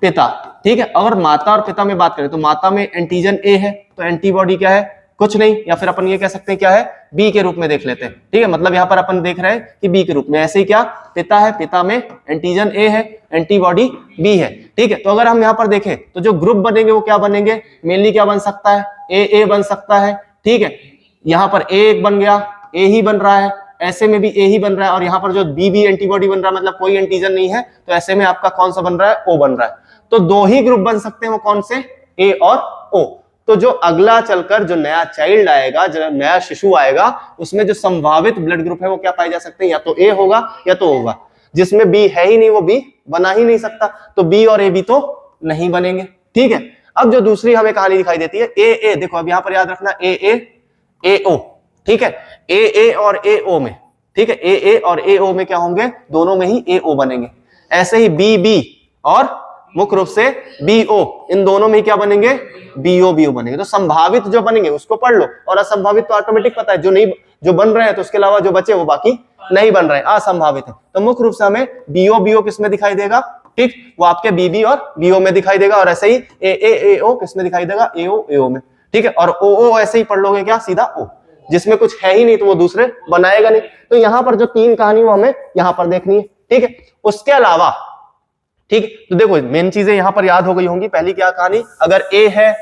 पिता, ठीक है। अगर माता और पिता में बात करें तो माता में एंटीजन ए है तो एंटीबॉडी क्या है, कुछ नहीं, या फिर अपन ये कह सकते हैं क्या है, बी के रूप में देख लेते हैं, ठीक है। मतलब यहां पर अपन देख रहे हैं कि बी के रूप में, ऐसे ही क्या, पिता है, पिता में एंटीजन ए है, एंटीबॉडी बी है, ठीक है। तो अगर हम यहां पर देखें तो जो ग्रुप बनेंगे वो क्या बनेंगे, मेनली क्या बन सकता है, ए बन सकता है, ठीक है। यहां पर ए एक बन गया, ए ही बन रहा है, ऐसे में भी ए ही बन रहा है, और यहां पर जो बी एंटीबॉडी बन रहा है, मतलब कोई एंटीजन नहीं है, तो ऐसे में आपका कौन सा बन रहा है, ओ बन रहा है। तो दो ही ग्रुप बन सकते हैं, वो कौन से, ए और ओ। तो जो अगला चलकर जो नया चाइल्ड आएगा, जो नया शिशु आएगा, उसमें जो संभावित ब्लड ग्रुप है वो क्या पाए जा सकते हैं, या तो ए होगा या तो होगा। जिसमें बी है ही नहीं वो बी बना ही नहीं सकता, तो बी और ए बी तो नहीं बनेंगे, ठीक है। अब जो दूसरी हमें कहानी दिखाई देती है, ए देखो अब यहां पर याद रखना, ए ओ, ठीक है, ए और ए ओ में, ठीक है, ए और ए ओ में क्या होंगे, दोनों में ही ए ओ बनेंगे। ऐसे ही बी और मुख्य रूप से बी ओ, इन दोनों में क्या बनेंगे, बी ओ बनेंगे। तो संभावित जो बनेंगे उसको पढ़ लो, और असंभावित तो ऑटोमेटिक पता है, जो बन रहे हैं तो उसके अलावा जो बचे वो बाकी नहीं बन रहे हैं, असंभावित है। तो मुख्य रूप से हमें बी ओ किस में दिखाई देगा, ठीक, वो आपके बी और बी ओ में दिखाई देगा, और ऐसे ही ए ओ किस में दिखाई देगा, ए ओ में, ठीक है। और ओ ऐसे ही पढ़ लोगे क्या, सीधा ओ, जिसमें कुछ है ही नहीं तो वो दूसरे बनाएगा नहीं। तो यहां पर जो तीन कहानी वो हमें यहां पर देखनी है, ठीक है। उसके अलावा, ठीक, तो देखो मेन चीजें यहां पर याद हो गई होंगी। पहली क्या कहानी, अगर ए है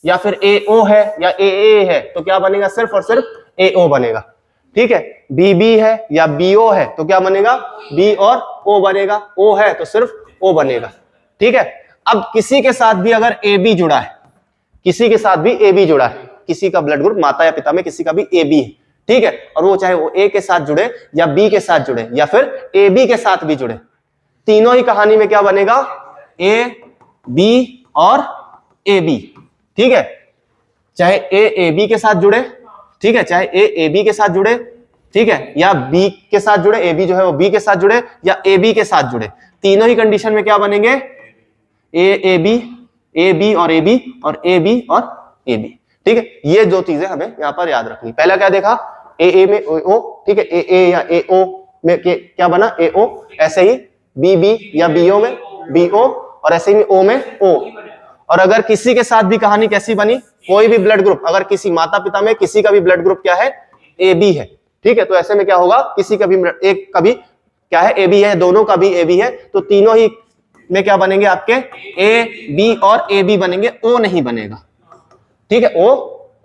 या फिर ए ओ है या ए है तो क्या बनेगा, सिर्फ और सिर्फ AO बनेगा, ठीक है। BB है या BO है तो क्या बनेगा, B और O बनेगा, O है तो सिर्फ O बनेगा, ठीक है। अब किसी के साथ भी अगर AB जुड़ा है, किसी के साथ भी AB जुड़ा है, किसी का ब्लड ग्रुप माता या पिता में किसी का भी AB है, ठीक है, और वो चाहे वो A के साथ जुड़े या B के साथ जुड़े या फिर AB के साथ भी जुड़े, तीनों ही कहानी में क्या बनेगा, A, B और AB, ठीक है। चाहे A AB के साथ जुड़े, ठीक है, चाहे A AB के साथ जुड़े, ठीक है, या B के साथ जुड़े, AB जो है वो B के साथ जुड़े या AB के साथ जुड़े, तीनों ही कंडीशन में क्या बनेंगे, AB, AB और AB और AB और AB, ठीक है। ये दो चीजें हमें यहां पर याद रखनी। पहला क्या देखा, AA में O, ठीक है, AA या AO में क्या बना, AO, ऐसे ही BB या BO में BO और ऐसे ही O में O। और अगर किसी के साथ भी कहानी कैसी बनी, कोई भी ब्लड ग्रुप अगर किसी माता पिता में किसी का भी ब्लड ग्रुप क्या है, AB है, ठीक है, तो ऐसे में क्या होगा, किसी का भी एक का भी क्या है, AB है, दोनों का भी AB है, तो तीनों ही में क्या बनेंगे आपके A, B और AB बनेंगे, O नहीं बनेगा, ठीक है, O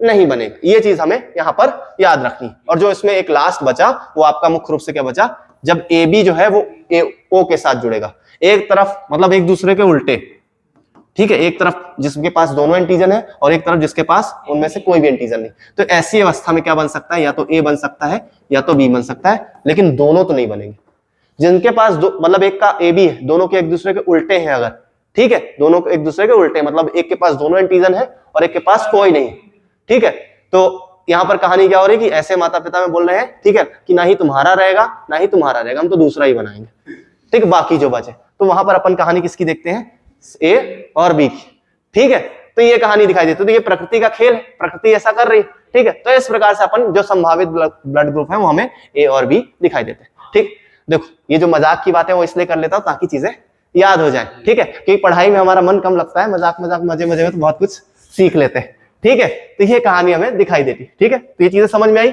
नहीं बनेगा। ये चीज हमें यहां पर याद रखनी। और जो इसमें एक लास्ट बचा वो आपका मुख्य रूप से क्या बचा, जब AB जो है वो O के साथ जुड़ेगा, एक तरफ मतलब एक दूसरे के उल्टे, ठीक है, एक तरफ जिसके पास दोनों एंटीजन है और एक तरफ जिसके पास उनमें से कोई भी एंटीजन नहीं, तो ऐसी अवस्था में क्या बन सकता है, या तो A बन सकता है या तो B बन सकता है, लेकिन दोनों तो नहीं बनेंगे। जिनके पास दो मतलब एक का AB है, दोनों के एक दूसरे के उल्टे हैं अगर, ठीक है, दोनों के एक दूसरे के उल्टे मतलब एक के पास दोनों एंटीजन है और एक के पास कोई नहीं, ठीक है, तो यहां पर कहानी क्या हो रही है कि ऐसे माता पिता में बोल रहे हैं, ठीक है, कि ना ही तुम्हारा रहेगा ना ही तुम्हारा रहेगा, हम तो दूसरा ही बनाएंगे, ठीक, बाकी जो बचे। तो वहां पर अपन कहानी किसकी देखते हैं, A और B की, ठीक है। तो ये कहानी दिखाई देती है, तो ये प्रकृति का खेल है, प्रकृति ऐसा कर रही है, ठीक है। तो इस प्रकार से अपन जो संभावित ब्लड ग्रुप है वो हमें A और B दिखाई देते हैं, ठीक। देखो ये जो मजाक की बात है वो इसलिए कर लेता हूं ताकि चीजें याद हो जाए, ठीक है, क्योंकि पढ़ाई में हमारा मन कम लगता है, मजाक मजे मजे में तो बहुत कुछ सीख लेते हैं, ठीक है। तो ये कहानी हमें दिखाई देती, ठीक है। तो ये चीजें समझ में आई।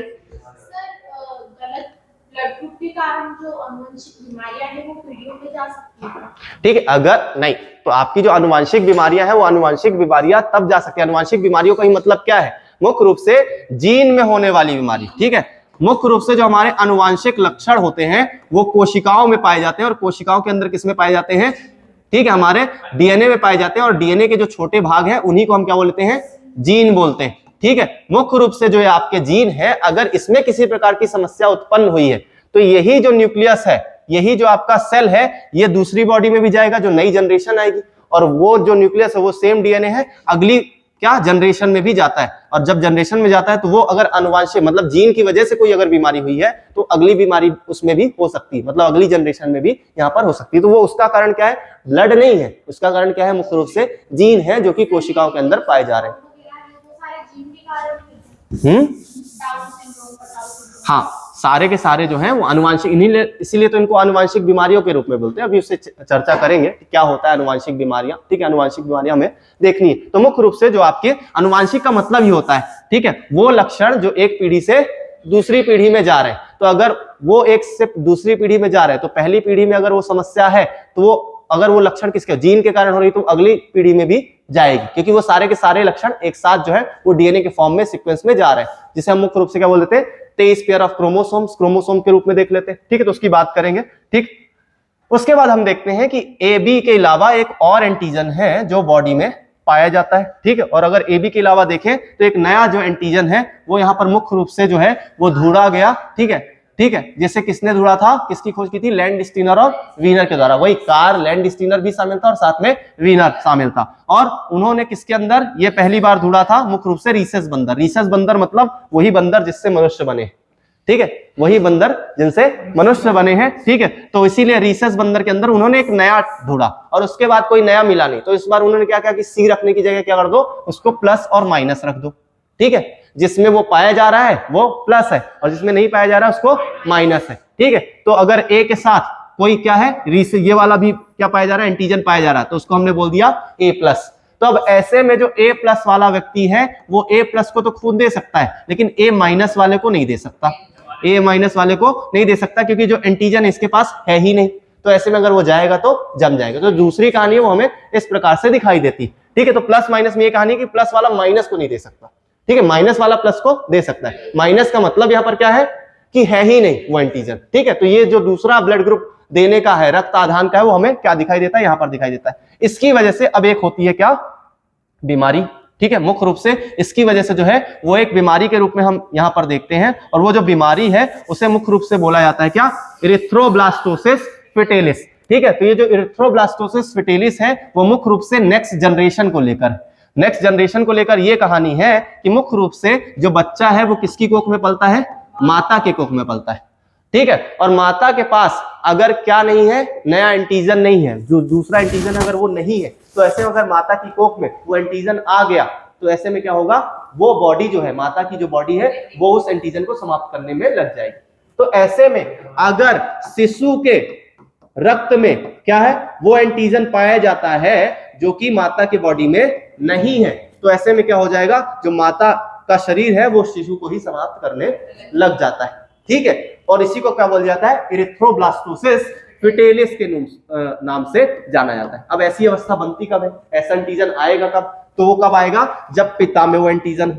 ब्लड ग्रुप के कारण जो आनुवंशिक बीमारियां हैं वो पीढ़ियों में जा सकती हैं, ठीक है। अगर नहीं तो आपकी जो आनुवंशिक बीमारियां हैं वो आनुवंशिक बीमारियां तब जा सकती है। आनुवंशिक बीमारियों का ही मतलब क्या है, मुख्य रूप से जीन में होने वाली बीमारी, ठीक है। मुख्य रूप से जो हमारे आनुवंशिक लक्षण होते हैं वो कोशिकाओं में पाए जाते हैं, और कोशिकाओं के अंदर किसमें पाए जाते हैं, ठीक है, हमारे डीएनए में पाए जाते हैं, और डीएनए के जो छोटे भाग हैं उन्हीं को हम क्या बोलते हैं, जीन बोलते हैं, ठीक है। मुख्य रूप से जो है आपके जीन है, अगर इसमें किसी प्रकार की समस्या उत्पन्न हुई है तो यही जो न्यूक्लियस है, यही जो आपका सेल है, ये दूसरी बॉडी में भी जाएगा, जो नई जनरेशन आएगी, और वो जो न्यूक्लियस है वो सेम डीएनए है, अगली क्या जनरेशन में भी जाता है। और जब जनरेशन में जाता है तो वो अगर अनुवांशिक मतलब जीन की वजह से कोई अगर बीमारी हुई है तो अगली बीमारी उसमें भी हो सकती है, मतलब अगली जनरेशन में भी यहाँ पर हो सकती है। तो वो उसका कारण क्या है, ब्लड नहीं है, उसका कारण क्या है, मुख्य रूप से जीन है जो कि कोशिकाओं के अंदर पाए जा रहे हैं। हाँ, सारे के सारे जो हैं वो अनुवांशिक, इसीलिए तो इनको अनुवांशिक बीमारियों के रूप में बोलते हैं। अभी उससे चर्चा करेंगे क्या होता है अनुवांशिक बीमारियां, ठीक है। अनुवांशिक बीमारियां हमें देखनी है। तो मुख्य रूप से जो आपके अनुवांशिक का मतलब ही होता है, ठीक है, वो लक्षण जो एक पीढ़ी से दूसरी पीढ़ी में जा रहे हैं। तो अगर वो एक से दूसरी पीढ़ी में जा रहे हैं तो पहली पीढ़ी में अगर वो समस्या है तो वो अगर वो लक्षण किसके जीन के कारण हो रही तो अगली पीढ़ी में भी जाएगी, क्योंकि वो सारे के सारे लक्षण एक साथ जो है वो डीएनए के फॉर्म में सीक्वेंस में जा रहे हैं, जिसे हम मुख्य रूप से क्या बोल देते हैं, 23 पेयर ऑफ क्रोमोसोम्स, क्रोमोसोम के रूप में देख लेते हैं, ठीक है। तो उसकी बात करेंगे, ठीक। उसके बाद हम देखते हैं कि AB के अलावा एक और एंटीजन है जो बॉडी में पाया जाता है, ठीक है। और अगर AB के अलावा देखें तो एक नया जो एंटीजन है वो यहाँ पर मुख्य रूप से जो है वो ढूंढा गया, ठीक है, ठीक है। जैसे किसने ढूंढा था, किसकी खोज की थी, लैंडस्टीनर और वीनर के द्वारा। वही कार्ल लैंडस्टीनर भी शामिल था और साथ में वीनर शामिल था। और उन्होंने किसके अंदर ये पहली बार ढूंढा था, मुख्य रूप से रीसस बंदर। रीसस बंदर मतलब वही बंदर जिससे मनुष्य बने, ठीक है, वही बंदर जिनसे मनुष्य बने हैं, ठीक है। तो इसीलिए रीसस बंदर के अंदर उन्होंने एक नया ढूंढा और उसके बाद कोई नया मिला नहीं, तो इस बार उन्होंने क्या किया कि सी रखने की जगह क्या कर दो, उसको प्लस और माइनस रख दो, ठीक है। जिसमें वो पाया जा रहा है वो प्लस है और जिसमें नहीं पाया जा रहा है उसको माइनस है, ठीक है। तो अगर ए के साथ कोई क्या है, ये वाला भी क्या पाया जा रहा है, एंटीजन पाया जा रहा है, तो उसको हमने बोल दिया ए प्लस। तो अब ऐसे में जो ए प्लस वाला व्यक्ति है वो ए प्लस को तो खुद दे सकता है, लेकिन ए माइनस वाले को नहीं दे सकता, ए माइनस वाले को नहीं दे सकता, क्योंकि जो एंटीजन इसके पास है ही नहीं। तो ऐसे में अगर वो जाएगा तो जम जाएगा। तो दूसरी कहानी वो हमें इस प्रकार से दिखाई देती, ठीक है। तो प्लस माइनस में ये कहानी कि प्लस वाला माइनस को नहीं दे सकता, ठीक है, माइनस वाला प्लस को दे सकता है, माइनस का मतलब यहाँ पर क्या है कि है ही नहीं वो एंटीजन। ठीक है, तो ये जो दूसरा ब्लड ग्रुप देने का है, रक्त आधान का है, वो हमें क्या दिखाई देता है, यहां पर दिखाई देता है। इसकी वजह से अब एक होती है क्या, बीमारी। ठीक है, मुख्य रूप से इसकी वजह से जो है वो एक बीमारी के रूप में हम यहां पर देखते हैं, और वो जो बीमारी है उसे मुख्य रूप से बोला जाता है क्या, इरिथ्रोब्लास्टोसिस फिटेलिस। ठीक है, तो ये जो इरिथ्रोब्लास्टोसिस फिटेलिस है वो मुख्य रूप से नेक्स्ट जनरेशन को लेकर ये कहानी है कि मुख्य रूप से जो बच्चा है वो किसकी कोख में पलता है, माता के कोख में पलता है। ठीक है, और माता के पास अगर क्या नहीं है, नया एंटीजन नहीं है, जो दूसरा एंटीजन अगर वो नहीं है, तो ऐसे अगर माता की कोख में वो एंटीजन आ गया तो ऐसे में क्या होगा, वो बॉडी जो है, माता की जो बॉडी है वो उस एंटीजन को समाप्त करने में लग जाएगी। तो ऐसे में अगर शिशु के रक्त में क्या है, वो एंटीजन पाया जाता है जो कि माता की बॉडी में नहीं है, तो ऐसे में क्या हो जाएगा, जो माता का शरीर है वो शिशु को ही समाप्त करने लग जाता है। ठीक है, और इसी को क्या बोला जाता है, इरिथ्रोब्लास्टोसिस फिटेलिस के नाम से जाना जाता है। अब ऐसी अवस्था बनती कब है, ऐसा एंटीजन आएगा कब, तो वो कब आएगा, जब पिता में वो एंटीजन।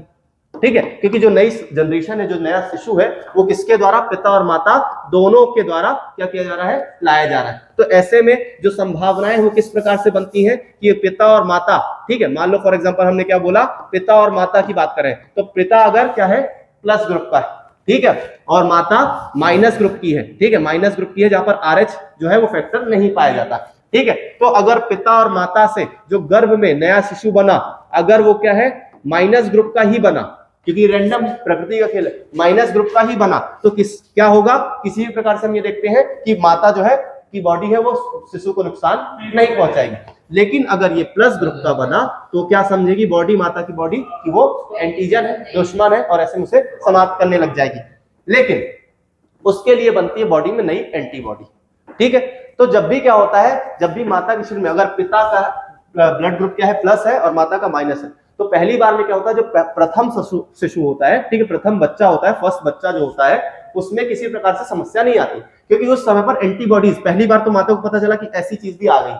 ठीक है, क्योंकि जो नई जनरेशन है, जो नया शिशु है, वो किसके द्वारा, पिता और माता दोनों के द्वारा क्या किया जा रहा है, लाया जा रहा है। तो ऐसे में जो संभावनाएं वो किस प्रकार से बनती हैं कि ये पिता और माता, ठीक है, मान लो फॉर एग्जांपल हमने क्या बोला, पिता और माता की बात करें, तो पिता अगर क्या है, प्लस ग्रुप का है, ठीक है, और माता माइनस ग्रुप की है। ठीक है, माइनस ग्रुप की है, जहां पर RH जो है वो फैक्टर नहीं पाया जाता। ठीक है, तो अगर पिता और माता से जो गर्भ में नया शिशु बना, अगर वो क्या है, माइनस ग्रुप का ही बना, क्योंकि रैंडम प्रकृति का खेल है, माइनस ग्रुप का ही बना, तो क्या होगा, किसी भी प्रकार से हम ये देखते हैं कि माता जो है की बॉडी है वो शिशु को नुकसान नहीं पहुंचाएगी। लेकिन अगर ये प्लस ग्रुप का बना तो क्या समझेगी बॉडी, माता की बॉडी, कि वो एंटीजन है, दुश्मन है, और ऐसे में उसे समाप्त करने लग जाएगी। लेकिन उसके लिए बनती है बॉडी में नई एंटीबॉडी। ठीक है, तो जब भी क्या होता है, जब भी माता के शरीर में अगर पिता का ब्लड ग्रुप क्या है, प्लस है, और माता का माइनस है, तो पहली बार में क्या होता है, जो प्रथम शिशु होता है, ठीक है, प्रथम बच्चा होता है, फर्स्ट बच्चा जो होता है, उसमें किसी प्रकार से समस्या नहीं आती, क्योंकि उस समय पर एंटीबॉडीज, पहली बार तो माता को पता चला कि ऐसी चीज भी आ गई।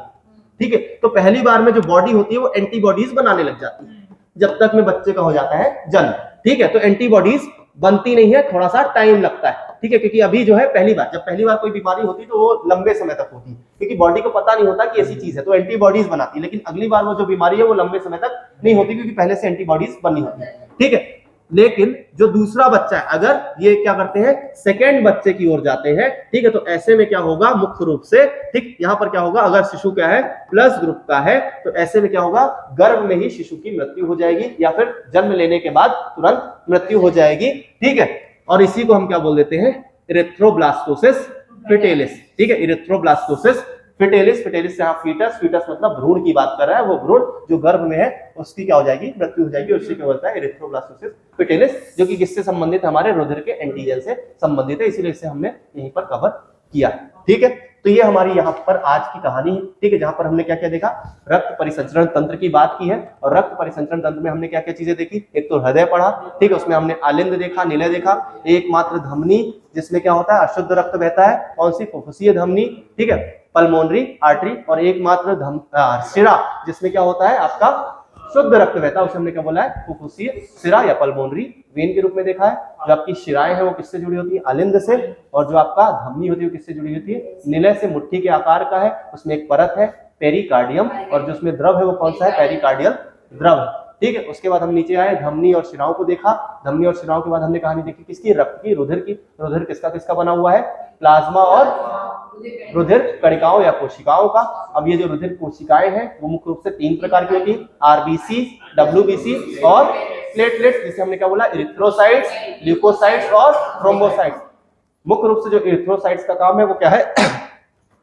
ठीक है, तो पहली बार में जो बॉडी होती है वो एंटीबॉडीज बनाने लग जाती है, जब तक में बच्चे का हो जाता है जन्म। ठीक है, तो एंटीबॉडीज बनती नहीं है, थोड़ा सा टाइम लगता है। ठीक है, क्योंकि अभी जो है पहली बार, जब पहली बार कोई बीमारी होती है तो वो लंबे समय तक होती है, क्योंकि बॉडी को पता नहीं होता कि ऐसी चीज है, तो एंटीबॉडीज बनाती है। लेकिन अगली बार वो जो बीमारी है वो लंबे समय तक नहीं होती, क्योंकि पहले से एंटीबॉडीज बनी होती है। ठीक है, लेकिन जो दूसरा बच्चा है, अगर ये क्या करते हैं, सेकेंड बच्चे की ओर जाते हैं, ठीक है, तो ऐसे में क्या होगा, मुख्य रूप से, ठीक, यहां पर क्या होगा, अगर शिशु क्या है, प्लस ग्रुप का है, तो ऐसे में क्या होगा, गर्भ में ही शिशु की मृत्यु हो जाएगी, या फिर जन्म लेने के बाद तुरंत मृत्यु हो जाएगी। ठीक है, और इसी को हम क्या बोल देते हैं, इरिथ्रोब्लास्टोसिस फिटेलिस। ठीक है, इरिथ्रोब्लास्टोसिस फिटेलिस, फिटेलिस से फीटस, फीटस मतलब भ्रूण की बात कर रहा है, वो भ्रूण जो गर्भ में है उसकी क्या हो जाएगी, मृत्यु हो जाएगी, उससे क्या होता है, इरिथ्रोब्लास्टोसिस फिटेलिस, जो कि किससे संबंधित है, हमारे रुधिर के एंटीजन से संबंधित है, इसीलिए इसे हमने यहीं पर कवर किया। ठीक है, तो ये हमारी यहाँ पर आज की कहानी है। ठीक है, जहां पर हमने क्या क्या देखा, रक्त परिसंचरण तंत्र की बात की है, और रक्त परिसंचरण तंत्र में हमने क्या क्या चीजें देखी, एक तो हृदय पढ़ा, ठीक है, उसमें हमने आलिंद देखा, निलय देखा, एकमात्र धमनी जिसमें क्या होता है, अशुद्ध रक्त बहता है, कौन सी, फुफ्फुसीय धमनी, ठीक है, पल्मोनरी आर्टरी, और एकमात्र शिरा जिसमें क्या होता है, आपका शुद्ध रक्त बहता है, उसे हमने क्या बोला है, फुफ्फुसीय शिरा या पल्मोनरी वेन के रूप में देखा है। जो आपकी शिराएं हैं वो किससे जुड़ी होती है, आलिंद से, और जो आपका धमनी होती है वो किससे जुड़ी होती है, निलय से, मुट्ठी के आकार का है, उसमें एक परत है पेरिकार्डियम, और जो उसमें द्रव है वो कौन सा है, पेरिकार्डियल द्रव। ठीक है, उसके बाद हम नीचे आए, धमनी और शिराओं को देखा, धमनी और शिराओं के बाद हमने कहानी देखी किसकी, रक्त की, रुधिर की। रुधिर किसका किसका बना हुआ है, प्लाज्मा और रुधिर कणिकाओं या कोशिकाओं का। अब ये जो रुधिर कोशिकाएं हैं वो मुख्य रूप से 3 प्रकार की होती है, आरबीसी, डब्ल्यूबीसी और प्लेटलेट्स, जिसे हमने क्या बोला, इरिथ्रोसाइट्स, ल्यूकोसाइट्स और थ्रोम्बोसाइट्स। मुख्य रूप से जो इरिथ्रोसाइट्स का काम है वो क्या है,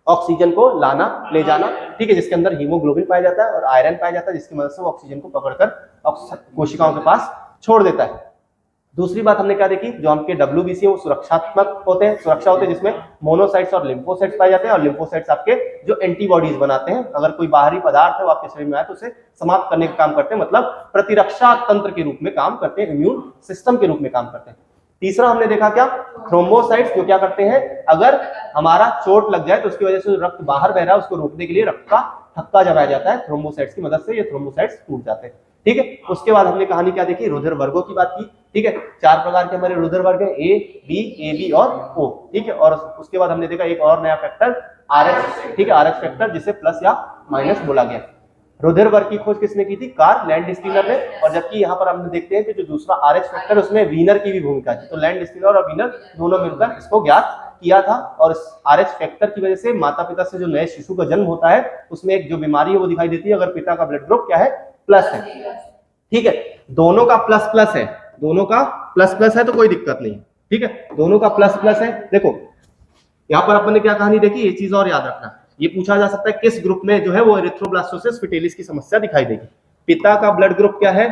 ऑक्सीजन को लाना ले जाना, ठीक है, जिसके अंदर हीमोग्लोबिन पाया जाता है और आयरन पाया जाता है, जिसकी मदद से वो ऑक्सीजन को पकड़कर कोशिकाओं के पास छोड़ देता है। दूसरी बात हमने क्या देखी, जो आपके डब्ल्यूबीसी है वो सुरक्षात्मक होते हैं, सुरक्षा होते हैं, जिसमें मोनोसाइट्स और लिम्फोसाइट्स पाए जाते हैं, और लिम्फोसाइट्स आपके जो एंटीबॉडीज बनाते हैं, अगर कोई बाहरी पदार्थ है वो आपके शरीर में आए तो उसे समाप्त करने का काम करते हैं, मतलब प्रतिरक्षा तंत्र के रूप में काम करते हैं, इम्यून सिस्टम के रूप में काम करते हैं। तीसरा हमने देखा क्या, थ्रोम्बोसाइट्स, जो क्या करते हैं, अगर हमारा चोट लग जाए तो उसकी वजह से जो रक्त बाहर बह रहा है उसको रोकने के लिए रक्त का थक्का जमाया जाता है, थ्रोम्बोसाइट्स की मदद से ये थ्रोम्बोसाइट्स टूट जाते हैं। ठीक है। उसके बाद हमने कहानी क्या देखी, रुधिर वर्गों की बात की, ठीक है। 4 प्रकार के हमारे रुधिर वर्ग है, ए बी और ओ, ठीक है। और उसके बाद हमने देखा एक और नया फैक्टर आरएच, ठीक है, आरएच फैक्टर, जिसे प्लस या माइनस बोला गया। रुधिर वर्ग की खोज किसने की थी, कार्ल लैंडस्टीनर ने। और जबकि यहाँ पर हम देखते हैं कि जो दूसरा आरएच फैक्टर उसमें वीनर की भी भूमिका थी, तो लैंडस्टीनर और वीनर दोनों मिलकर इसको ज्ञात किया था। और आरएच फैक्टर की वजह से माता पिता से जो नए शिशु का जन्म होता है उसमें एक जो बीमारी है वो दिखाई देती है अगर पिता का ब्लड ग्रुप क्या है, प्लस है, ठीक है। दोनों का प्लस प्लस है, दोनों का प्लस प्लस है तो कोई दिक्कत नहीं, ठीक है। दोनों का प्लस प्लस है। देखो यहाँ पर अपन ने क्या कहानी देखी, ये चीज और याद रखना, ये पूछा जा सकता है किस ग्रुप में जो है वो एरिथ्रोब्लास्टोसिस फिटेलिस की समस्या दिखाई देगी। पिता का ब्लड ग्रुप क्या है,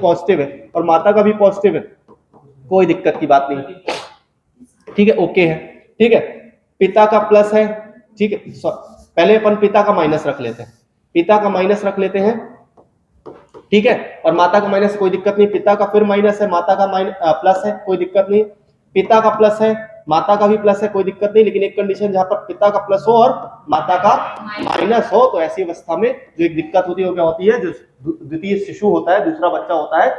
पॉजिटिव है, और माता का भी पॉजिटिव है, कोई दिक्कत की बात नहीं, ठीक है, ओके है, ठीक है। पिता का प्लस है, ठीक है, पहले अपन पिता का माइनस रख लेते हैं, पिता का माइनस रख लेते हैं, ठीक है। और माता का माइनस, कोई दिक्कत नहीं, पिता का फिर माइनस है, माता का प्लस है, कोई दिक्कत नहीं, पिता का प्लस है, माता का भी प्लस है, कोई दिक्कत नहीं। लेकिन एक कंडीशन, जहां पर पिता का प्लस हो और माता का माइनस हो, तो ऐसी अवस्था में जो एक दिक्कत होती है वो क्या होती है, जो द्वितीय शिशु होता है, दूसरा बच्चा होता है,